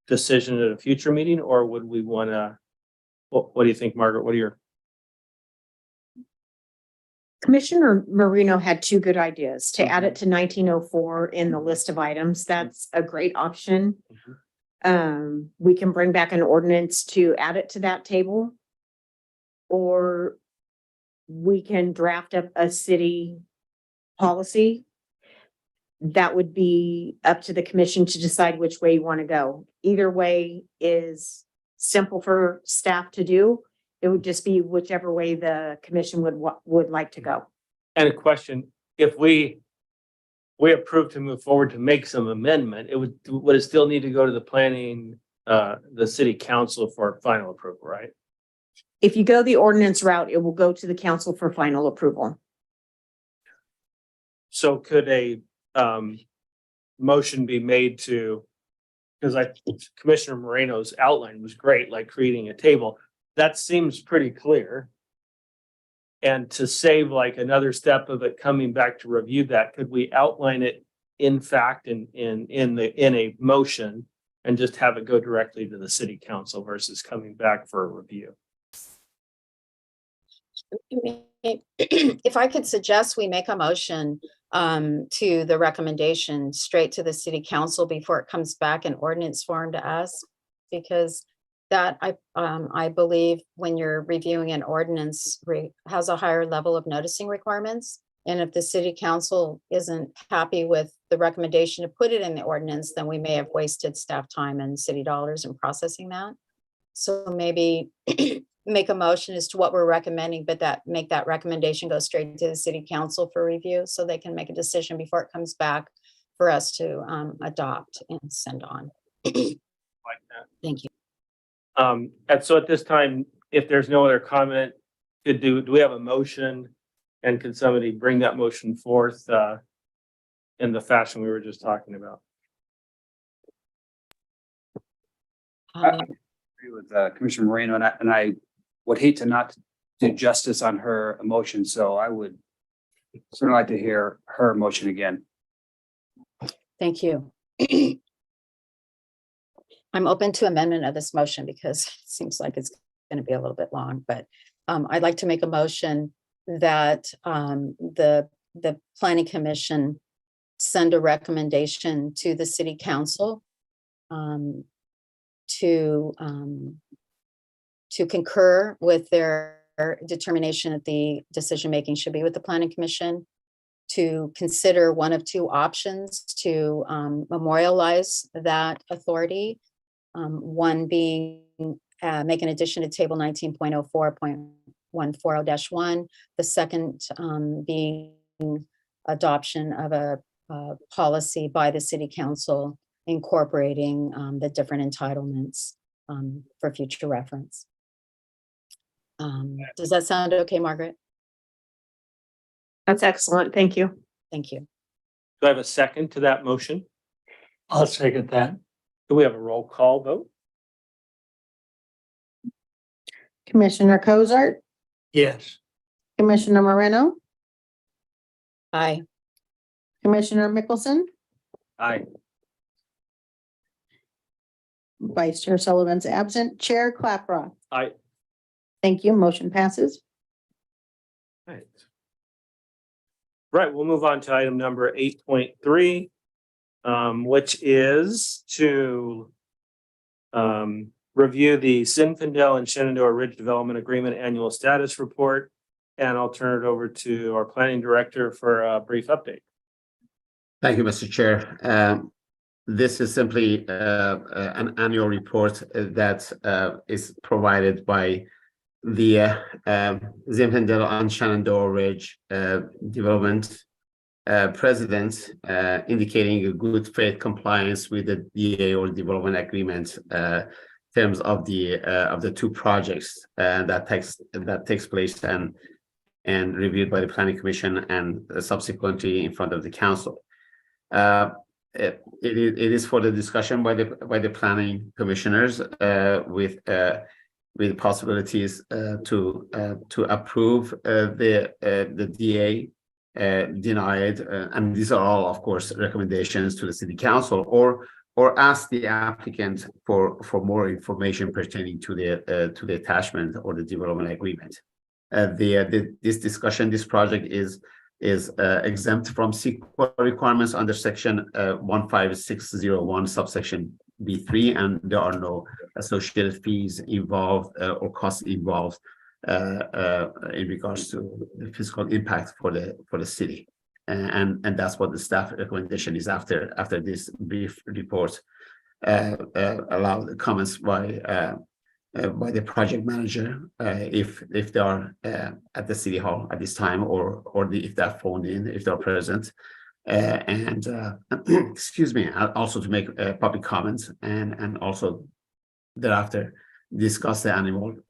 decision at a future meeting, or would we want to, what do you think, Margaret? What are your? Commissioner Marino had two good ideas to add it to 1904 in the list of items. That's a great option. We can bring back an ordinance to add it to that table. Or we can draft up a city policy. That would be up to the commission to decide which way you want to go. Either way is simple for staff to do. It would just be whichever way the commission would like to go. And a question, if we approve to move forward to make some amendment, would it still need to go to the planning, the city council for final approval, right? If you go the ordinance route, it will go to the council for final approval. So could a motion be made to, because Commissioner Moreno's outline was great, like creating a table. That seems pretty clear. And to save like another step of it coming back to review that, could we outline it in fact in a motion and just have it go directly to the city council versus coming back for a review? If I could suggest we make a motion to the recommendation straight to the city council before it comes back in ordinance form to us, because that I believe when you're reviewing an ordinance has a higher level of noticing requirements. And if the city council isn't happy with the recommendation to put it in the ordinance, then we may have wasted staff time and city dollars in processing that. So maybe make a motion as to what we're recommending, but make that recommendation go straight to the city council for review so they can make a decision before it comes back for us to adopt and send on. Like that. Thank you. And so at this time, if there's no other comment, do we have a motion? And can somebody bring that motion forth in the fashion we were just talking about? I agree with Commissioner Moreno, and I would hate to not do justice on her emotion, so I would certainly like to hear her motion again. Thank you. I'm open to amendment of this motion because it seems like it's going to be a little bit long, but I'd like to make a motion that the planning commission send a recommendation to the city council to concur with their determination that the decision-making should be with the planning commission, to consider one of two options to memorialize that authority. One being make an addition to table 19.04.140-1. The second being adoption of a policy by the city council incorporating the different entitlements for future reference. Does that sound okay, Margaret? That's excellent. Thank you. Thank you. Do I have a second to that motion? I'll second that. Do we have a roll call vote? Commissioner Cozart, Yes. Commissioner Moreno, Aye. Commissioner Mickelson, Aye. Vice Chair Sullivan's absent, Chair Clapper. Aye. Thank you. Motion passes. Right. Right, we'll move on to item number 8.3, which is to review the Zinfandel and Shenandoah Ridge Development Agreement Annual Status Report. And I'll turn it over to our planning director for a brief update. Thank you, Mr. Chair. This is simply an annual report that is provided by the Zinfandel and Shenandoah Ridge Development President, indicating a good faith compliance with the DA or development agreement terms of the two projects that takes place and reviewed by the Planning Commission and subsequently in front of the council. it is for the discussion by the planning commissioners with possibilities to approve the DA denied, and these are all, of course, recommendations to the city council, or ask the applicant for more information pertaining to the attachment or the development agreement. This project is exempt from CEQA requirements under section 15601 subsection B3, and there are no associated fees involved or costs involved in regards to the fiscal impact for the city. And that's what the staff recommendation is after this brief report allow the comments by the project manager if they are at the city hall at this time, or if they're phoned in, if they're present, and excuse me, also to make public comments, and also thereafter discuss the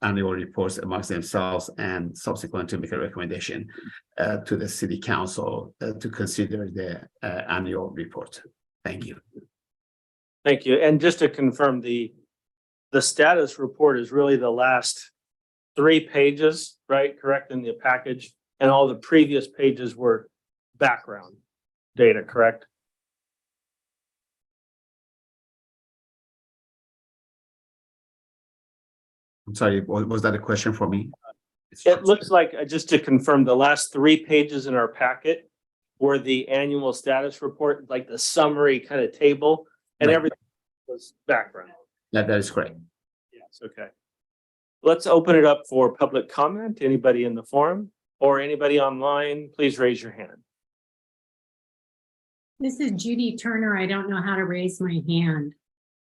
annual reports amongst themselves, and subsequently make a recommendation to the city council to consider the annual report. Thank you. Thank you. And just to confirm, the status report is really the last 3 pages, right? Correct, in the package, and all the previous pages were background data, correct? I'm sorry, was that a question for me? It looks like, just to confirm, the last 3 pages in our packet were the annual status report, like the summary kind of table, and Right. everything was background. That is correct. Yes, okay. Let's open it up for public comment. Anybody in the forum or anybody online, please raise your hand. This is Judy Turner. I don't know how to raise my hand.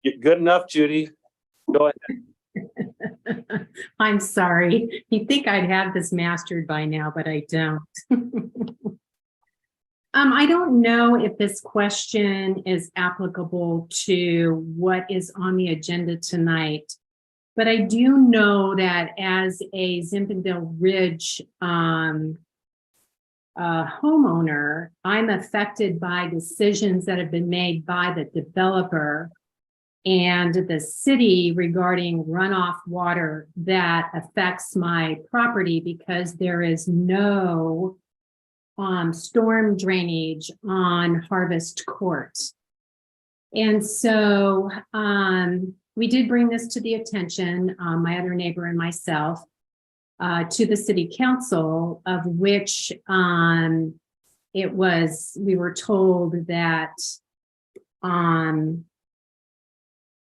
Good enough, Judy. Go ahead. I'm sorry. You'd think I'd have this mastered by now, but I don't. I don't know if this question is applicable to what is on the agenda tonight, but I do know that as a Zimpendale Ridge homeowner, I'm affected by decisions that have been made by the developer and the city regarding runoff water that affects my property, because there is no storm drainage on Harvest Court. And so we did bring this to the attention, my other neighbor and myself, to the city council, of which we were told that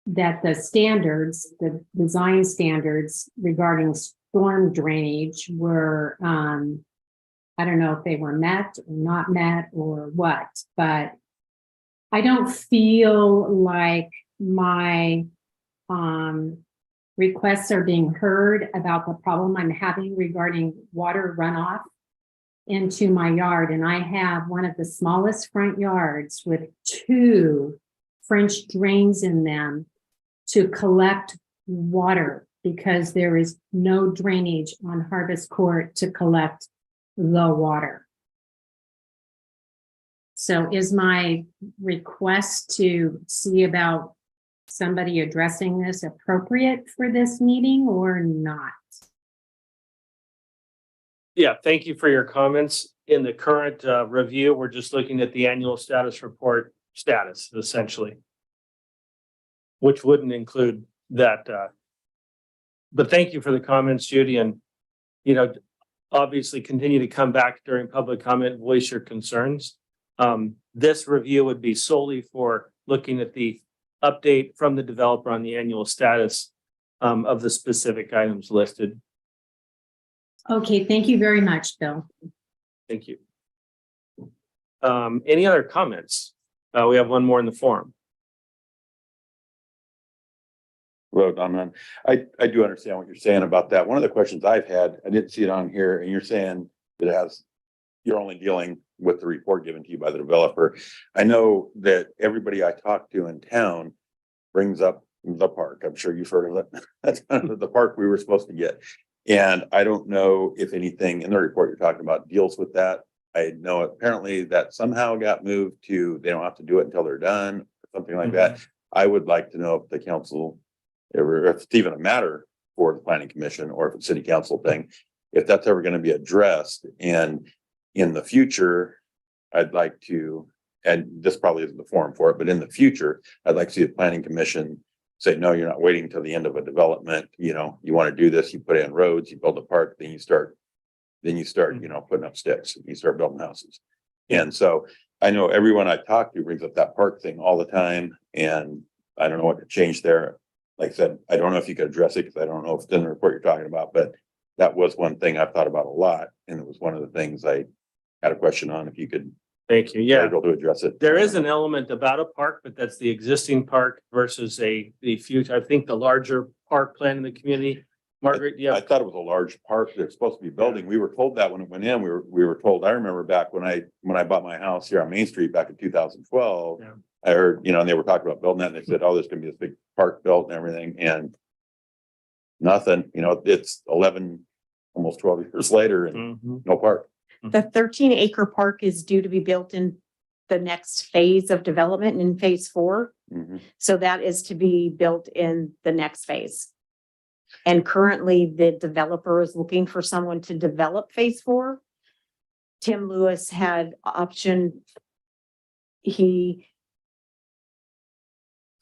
that the standards, the design standards regarding storm drainage were, I don't know if they were met or not met or what, but I don't feel like my requests are being heard about the problem I'm having regarding water runoff into my yard. And I have one of the smallest front yards with 2 French drains in them to collect water, because there is no drainage on Harvest Court to collect the water. So is my request to see about somebody addressing this appropriate for this meeting or not? Yeah, thank you for your comments. In the current review, we're just looking at the annual status report status, essentially, which wouldn't include that. But thank you for the comments, Judy, and, obviously continue to come back during public comment, voice your concerns. This review would be solely for looking at the update from the developer on the annual status of the specific items listed. Okay, thank you very much, Bill. Thank you. Any other comments? We have one more in the forum. Hello, Don. I do understand what you're saying about that. One of the questions I've had, I didn't see it on here, and you're saying that you're only dealing with the report given to you by the developer. I know that everybody I talk to in town brings up the park. I'm sure you've heard of it. That's kind of the park we were supposed to get. And I don't know if anything in the report you're talking about deals with that I know apparently that somehow got moved to, they don't have to do it until they're done, or something like that. I would like to know if the council, ever, if it's even a matter for the planning commission, or if it's city council thing, if that's ever going to be addressed. And in the future, I'd like to, and this probably isn't the forum for it, but in the future, I'd like to see the planning commission say, no, you're not waiting till the end of a development. You know, you want to do this, you put in roads, you build a park, then you start, you know, putting up sticks, you start building houses. And so I know everyone I talk to brings up that park thing all the time, and I don't know what to change there. Like I said, I don't know if you could address it, because I don't know if it's in the report you're talking about, but that was one thing I've thought about a lot. And it was one of the things I had a question on, if you could. Thank you. Yeah. Able to address it. There is an element about a park, but that's the existing park versus the future. I think the larger park plan in the community. Margaret, I yeah, thought it was a large park they're supposed to be building. We were told that when it went in, we were told, I remember back when I bought my house here on Main Street back in 2012. Yeah. I heard, you know, and they were talking about building that, and they said, oh, there's gonna be this big park built and everything, and nothing, you know, it's 11, almost 12 years later, and Mhm. no park. The 13-acre park is due to be built in the next phase of development in phase 4. Mhm. So that is to be built in the next phase. And currently the developer is looking for someone to develop phase 4. Tim Lewis had option. He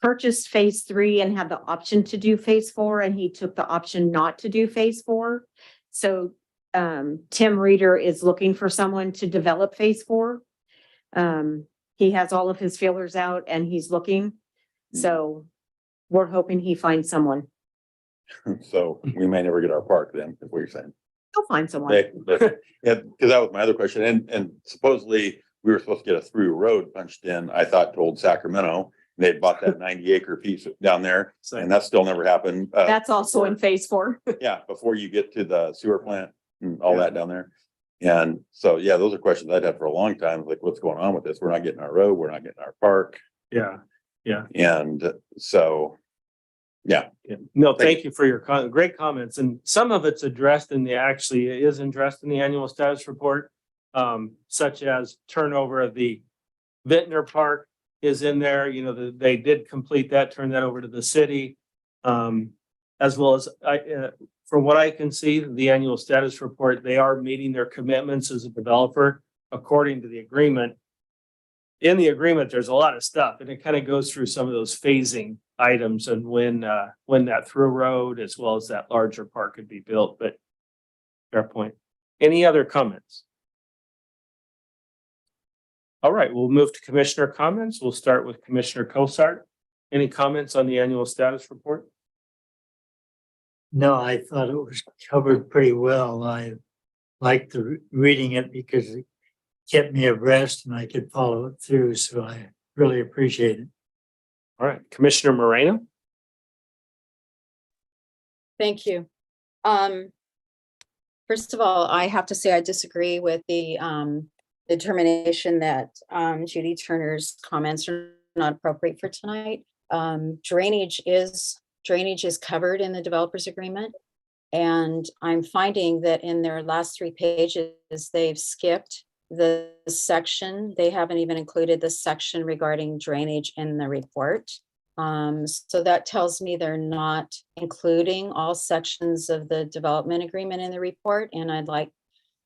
purchased phase 3 and had the option to do phase 4, and he took the option not to do phase 4. So Tim Reeder is looking for someone to develop phase 4. He has all of his feelers out and he's looking. So we're hoping he finds someone. So we may never get our park then, is what you're saying. He'll find someone. Yeah, because that was my other question. And supposedly we were supposed to get a through road punched in, I thought, to Old Sacramento. They bought that 90-acre piece down there, and that still never happened. That's also in phase 4. Yeah, before you get to the sewer plant and all that down there. And so, yeah, those are questions I'd had for a long time, like, what's going on with this? We're not getting our road, we're not getting our park. Yeah. And so, yeah. Yeah. No, thank you for your great comments. And some of it's addressed in it is addressed in the annual status report, such as turnover of the Vintner Park is in there. You know, they did complete that, turn that over to the city. As well as from what I can see, the annual status report, they are meeting their commitments as a developer according to the agreement. In the agreement, there's a lot of stuff, and it kind of goes through some of those phasing items and when that through road as well as that larger park could be built. But fair point. Any other comments? All right, we'll move to commissioner comments. We'll start with Commissioner Cosart. Any comments on the annual status report? No, I thought it was covered pretty well. I liked reading it because it kept me abreast and I could follow it through. So I really appreciate it. All right, Commissioner Moreno. Thank you. First of all, I have to say I disagree with the determination that Judy Turner's comments are not appropriate for tonight. Drainage is covered in the developer's agreement. And I'm finding that in their last 3 pages, they've skipped the section. They haven't even included the section regarding drainage in the report. So that tells me they're not including all sections of the development agreement in the report. And I'd like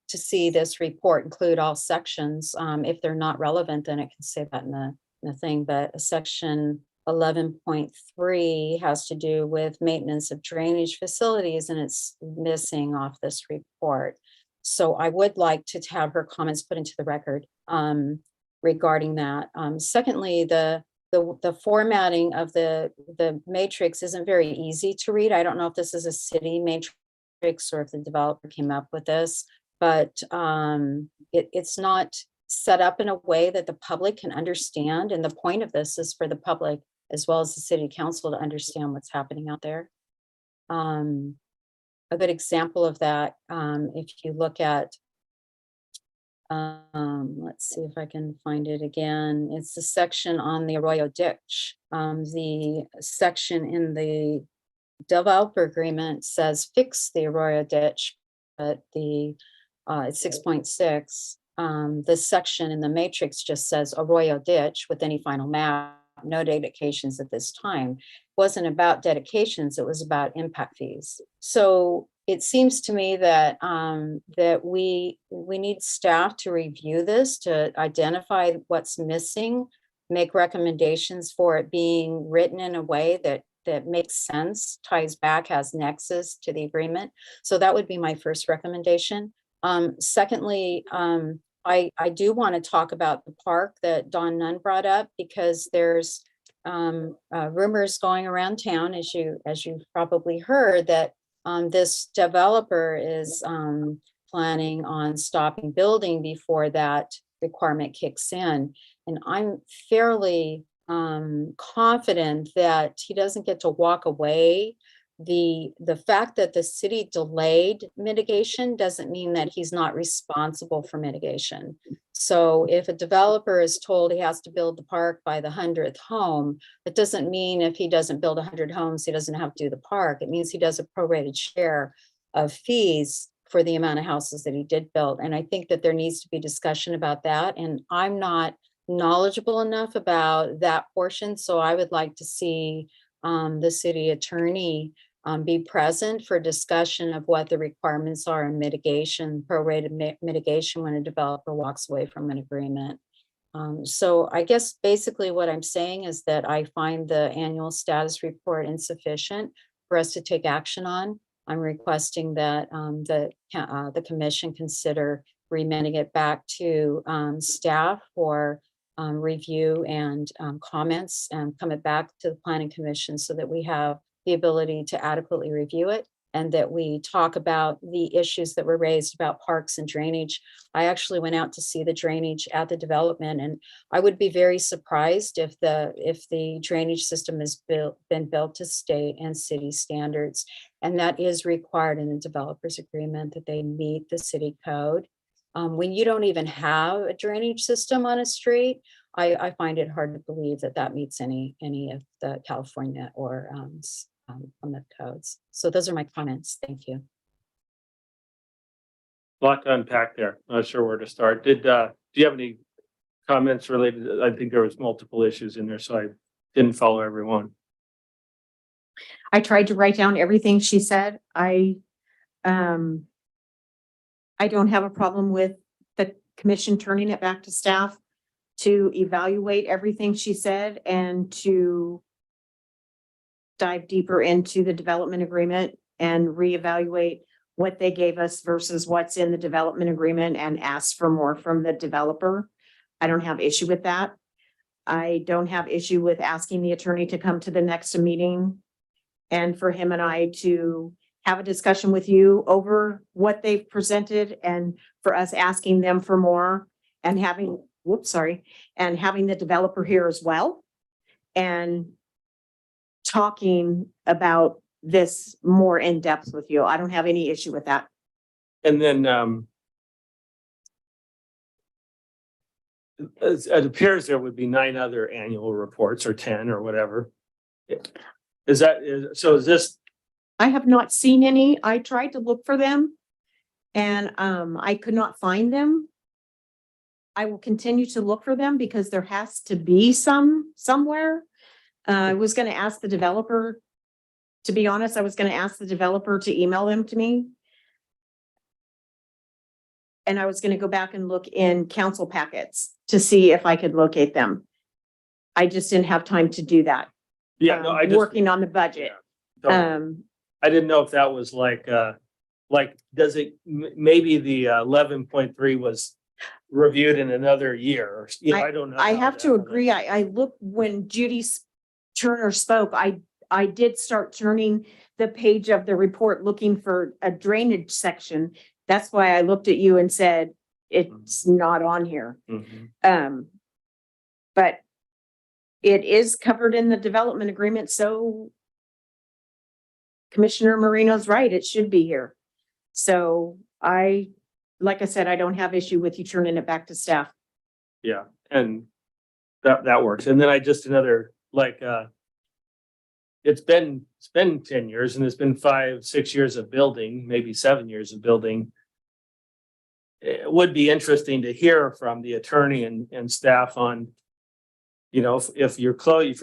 to see this report include all sections. If they're not relevant, then it can say that in the thing, but section 11.3 has to do with maintenance of drainage facilities, and it's missing off this report. So I would like to have her comments put into the record regarding that. Secondly, the formatting of the matrix isn't very easy to read. I don't know if this is a city matrix or if the developer came up with this, but it's not set up in a way that the public can understand. And the point of this is for the public as well as the city council to understand what's happening out there. A good example of that, if you look at, let's see if I can find it again. It's the section on the Arroyo Ditch. The section in the developer agreement says fix the Arroyo Ditch, but it's 6.6. the section in the matrix just says Arroyo Ditch with any final map, no dedications at this time. Wasn't about dedications, it was about impact fees. So it seems to me that that we need staff to review this, to identify what's missing, make recommendations for it being written in a way that makes sense, ties back, has nexus to the agreement. So that would be my first recommendation. Secondly, I do want to talk about the park that Don Nunn brought up, because there's rumors going around town, as you've probably heard, that this developer is planning on stopping building before that requirement kicks in. And I'm fairly confident that he doesn't get to walk away. The fact that the city delayed mitigation doesn't mean that he's not responsible for mitigation. So if a developer is told he has to build the park by the 100th home, it doesn't mean if he doesn't build 100 homes, he doesn't have to do the park. It means he does a prorated share of fees for the amount of houses that he did build. And I think that there needs to be discussion about that. And I'm not knowledgeable enough about that portion. So I would like to see the city attorney be present for discussion of what the requirements are in mitigation, prorated mitigation when a developer walks away from an agreement. So I guess basically what I'm saying is that I find the annual status report insufficient for us to take action on. I'm requesting that the commission consider remanding it back to staff for review and comments, and come it back to the planning commission so that we have the ability to adequately review it, and that we talk about the issues that were raised about parks and drainage. I actually went out to see the drainage at the development, and I would be very surprised if the drainage system has been built to state and city standards. And that is required in the developer's agreement, that they meet the city code. When you don't even have a drainage system on a street, I find it hard to believe that that meets any of the California or Plymouth codes. So those are my comments. Thank you. A lot to unpack there. Not sure where to start. Do you have any comments related? I think there was multiple issues in there, so I didn't follow everyone. I tried to write down everything she said. I don't have a problem with the commission turning it back to staff to evaluate everything she said and to dive deeper into the development agreement and reevaluate what they gave us versus what's in the development agreement and ask for more from the developer. I don't have issue with that. I don't have issue with asking the attorney to come to the next meeting and for him and I to have a discussion with you over what they've presented, and for us asking them for more, and having, and having the developer here as well, and talking about this more in depth with you. I don't have any issue with that. And then it appears there would be 9 other annual reports, or 10 or whatever. Is this? I have not seen any. I tried to look for them and I could not find them. I will continue to look for them because there has to be some somewhere. I was going to ask the developer, to be honest, I was going to ask the developer to email them to me. And I was going to go back and look in council packets to see if I could locate them. I just didn't have time to do that. Yeah, no, I just working on the budget. Yeah. I didn't know if that was like does it maybe the 11.3 was reviewed in another year, or I don't know. I have to agree. I looked when Judy Turner spoke. I did start turning the page of the report looking for a drainage section. That's why I looked at you and said it's not on here. Mm-hmm. But it is covered in the development agreement, so Commissioner Marino's right, it should be here. So like I said, I don't have issue with you turning it back to staff. Yeah, and that works. And then another it's been 10 years, and it's been 5-6 years of building, maybe 7 years of building. it would be interesting to hear from the attorney and staff on, you know, if your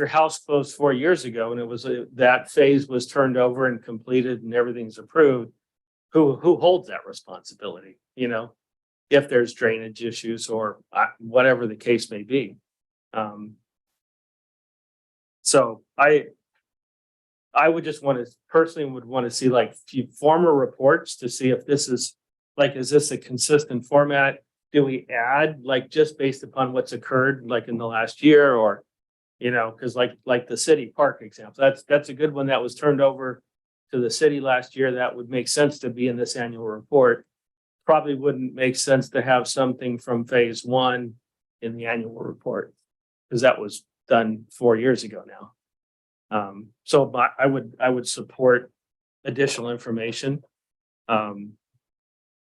house closed 4 years ago and it was that phase was turned over and completed and everything's approved, who holds that responsibility, you know, if there's drainage issues or whatever the case may be. So I would just want to personally would want to see like few former reports to see if this is like, is this a consistent format? Do we add like just based upon what's occurred like in the last year, or, you know, because like the city park example, that's a good one that was turned over to the city last year. That would make sense to be in this annual report. Probably wouldn't make sense to have something from phase one in the annual report, because that was done 4 years ago now. So I would support additional information.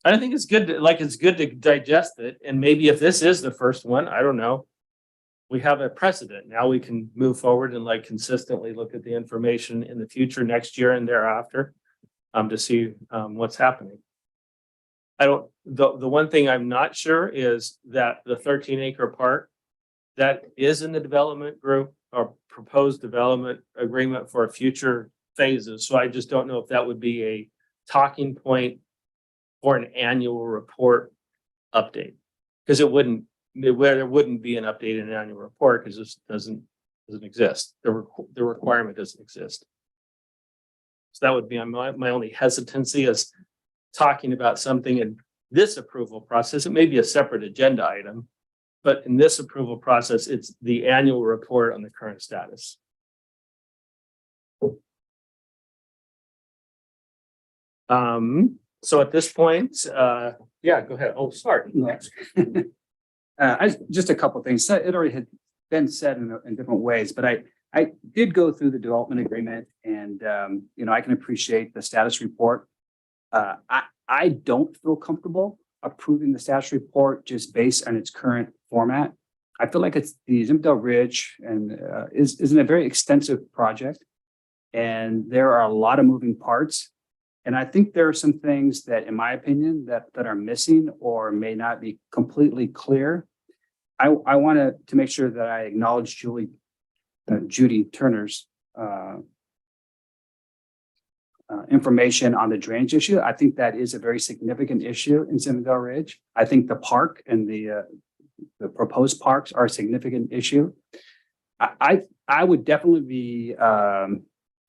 I think it's good it's good to digest it. And maybe if this is the first one, I don't know, we have a precedent. Now we can move forward and like consistently look at the information in the future, next year and thereafter, to see what's happening. The one thing I'm not sure is that the 13-acre park that is in the development group or proposed development agreement for future phases. So I just don't know if that would be a talking point for an annual report update, because there wouldn't be an update in an annual report because this doesn't exist. The requirement doesn't exist. So that would be my only hesitancy is talking about something in this approval process. It may be a separate agenda item, but in this approval process, it's the annual report on the current status. So at this point, yeah, go ahead. Oh, sorry. Just a couple of things. It already had been said in different ways, but I did go through the development agreement, and you know, I can appreciate the status report. I don't feel comfortable approving the status report just based on its current format. I feel like the Zimbabwe Ridge and isn't a very extensive project, and there are a lot of moving parts. And I think there are some things that, in my opinion, that are missing or may not be completely clear. I wanted to make sure that I acknowledge Judy Turner's information on the drainage issue. I think that is a very significant issue in Zimbabwe Ridge. I think the park and the proposed parks are a significant issue. I would definitely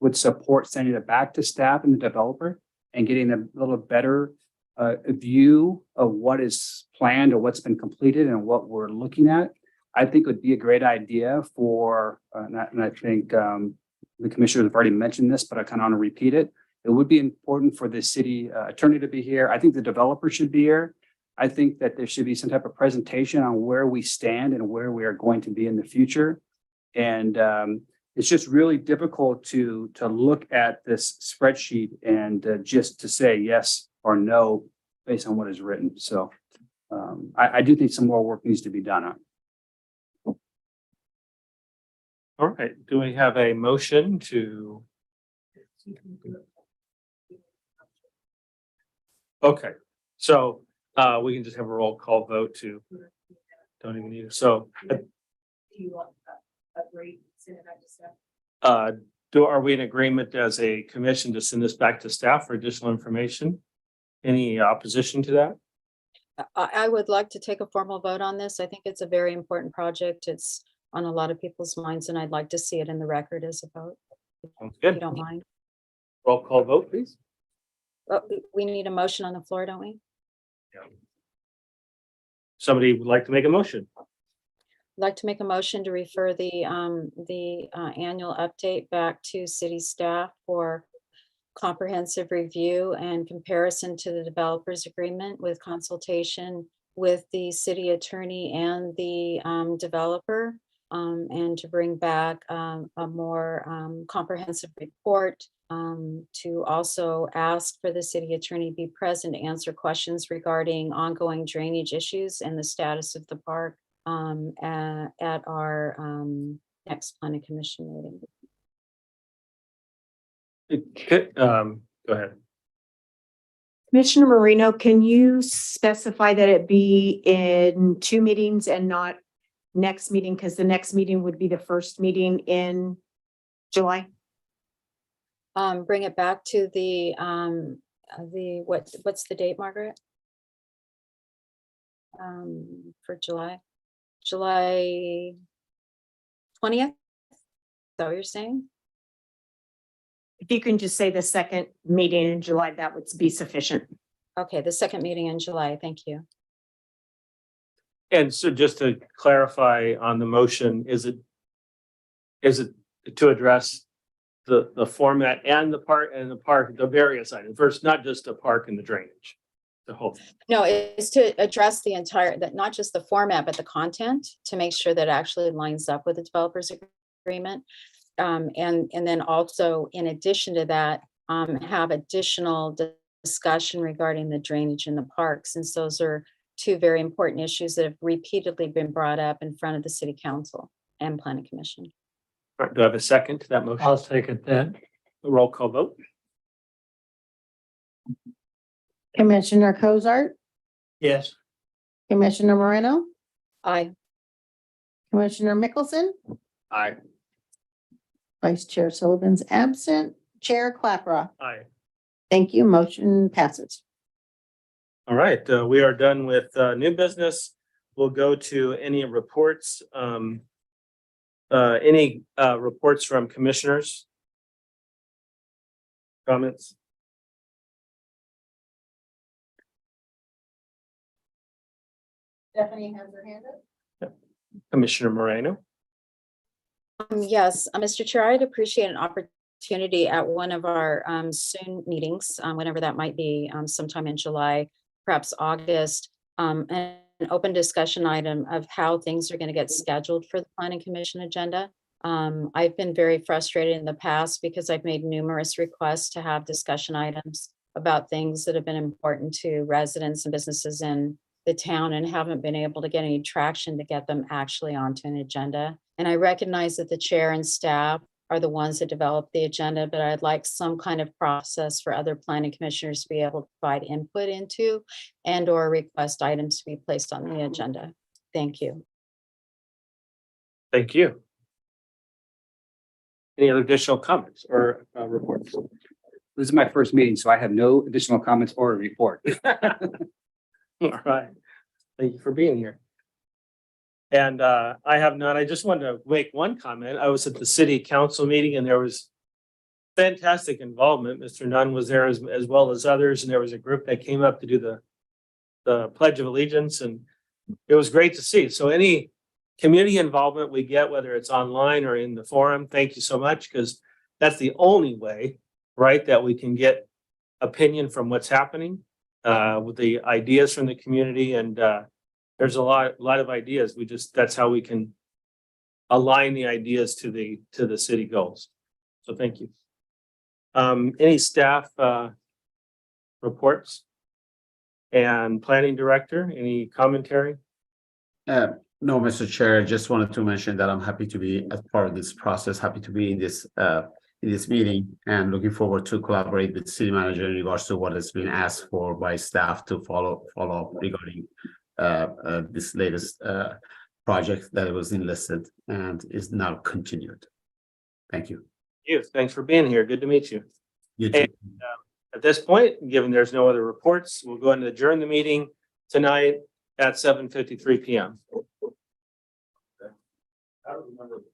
would support sending it back to staff and the developer and getting a little better view of what is planned or what's been completed and what we're looking at. I think it would be a great idea for, and I think the commissioners have already mentioned this, but I kind of want to repeat it. It would be important for the city attorney to be here. I think the developer should be here. I think that there should be some type of presentation on where we stand and where we are going to be in the future. And it's just really difficult to look at this spreadsheet and just to say yes or no based on what is written. So I do think some more work needs to be done on it. All right. Do we have a motion to? Okay, so we can just have a roll call vote to. Don't even need it. So. Are we in agreement as a commission to send this back to staff for additional information? Any opposition to that? I would like to take a formal vote on this. I think it's a very important project. It's on a lot of people's minds, and I'd like to see it in the record as a vote. Sounds If good. you don't mind. Roll call vote, please. Oh, we need a motion on the floor, don't we? Somebody would like to make a motion. I'd like to make a motion to refer the annual update back to city staff for comprehensive review and comparison to the developers agreement with consultation with the city attorney and the developer, and to bring back a more comprehensive report, to also ask for the city attorney be present to answer questions regarding ongoing drainage issues and the status of the park at our next planning commission meeting. It could, go ahead. Commissioner Marino, can you specify that it be in 2 meetings and not next meeting? Because the next meeting would be the first meeting in July. Bring it back to what's the date, Margaret? For July 20th? Is that what you're saying? If you can just say the second meeting in July, that would be sufficient. Okay, the second meeting in July. Thank you. And so just to clarify on the motion, is it to address the format and the various items first, not just the park and the drainage? The whole, No, it's to address the entire, that not just the format, but the content to make sure that it actually lines up with the developer's agreement. And then also, in addition to that, have additional discussion regarding the drainage in the parks. Since those are two very important issues that have repeatedly been brought up in front of the city council and planning commission. all right, do I have a second to that motion? I'll second that. Roll call vote. Commissioner Cozart, Yes. Commissioner Moreno, Aye. Commissioner Mickelson, Aye. Vice Chair Sullivan's absent, Chair Clapper. Aye. Thank you. Motion passes. All right, we are done with new business. We'll go to any reports. Any reports from commissioners? Comments? Stephanie has her hand up. Commissioner Moreno? Yes, Mr. Chair, I'd appreciate an opportunity at one of our soon meetings, whenever that might be, sometime in July, perhaps August, an open discussion item of how things are going to get scheduled for the planning commission agenda. I've been very frustrated in the past because I've made numerous requests to have discussion items about things that have been important to residents and businesses in the town and haven't been able to get any traction to get them actually onto an agenda. And I recognize that the chair and staff are the ones that develop the agenda, but I'd like some kind of process for other planning commissioners to be able to provide input into and or request items to be placed on the agenda. Thank you. Thank you. Any other additional comments or reports? This is my first meeting, so I have no additional comments or a report. All right. Thank you for being here. And I have none. I just wanted to make one comment. I was at the city council meeting and there was fantastic involvement. Mr. Nunn was there as well as others. And there was a group that came up to do the Pledge of Allegiance, and it was great to see. So any community involvement we get, whether it's online or in the forum, thank you so much, because that's the only way, right, that we can get opinion from what's happening with the ideas from the community. And there's a lot of ideas. That's how we can align the ideas to the city goals. So thank you. Any staff reports? And planning director, any commentary? No, Mr. Chair, I just wanted to mention that I'm happy to be as part of this process, happy to be in this meeting, and looking forward to collaborate with city manager in regards to what has been asked for by staff to follow up regarding this latest project that was enlisted and is now continued. Thank you. Thanks for being here. Good to meet you. You too. And, at this point, given there's no other reports, we'll go ahead and adjourn the meeting tonight at 7:53 p.m. I don't remember the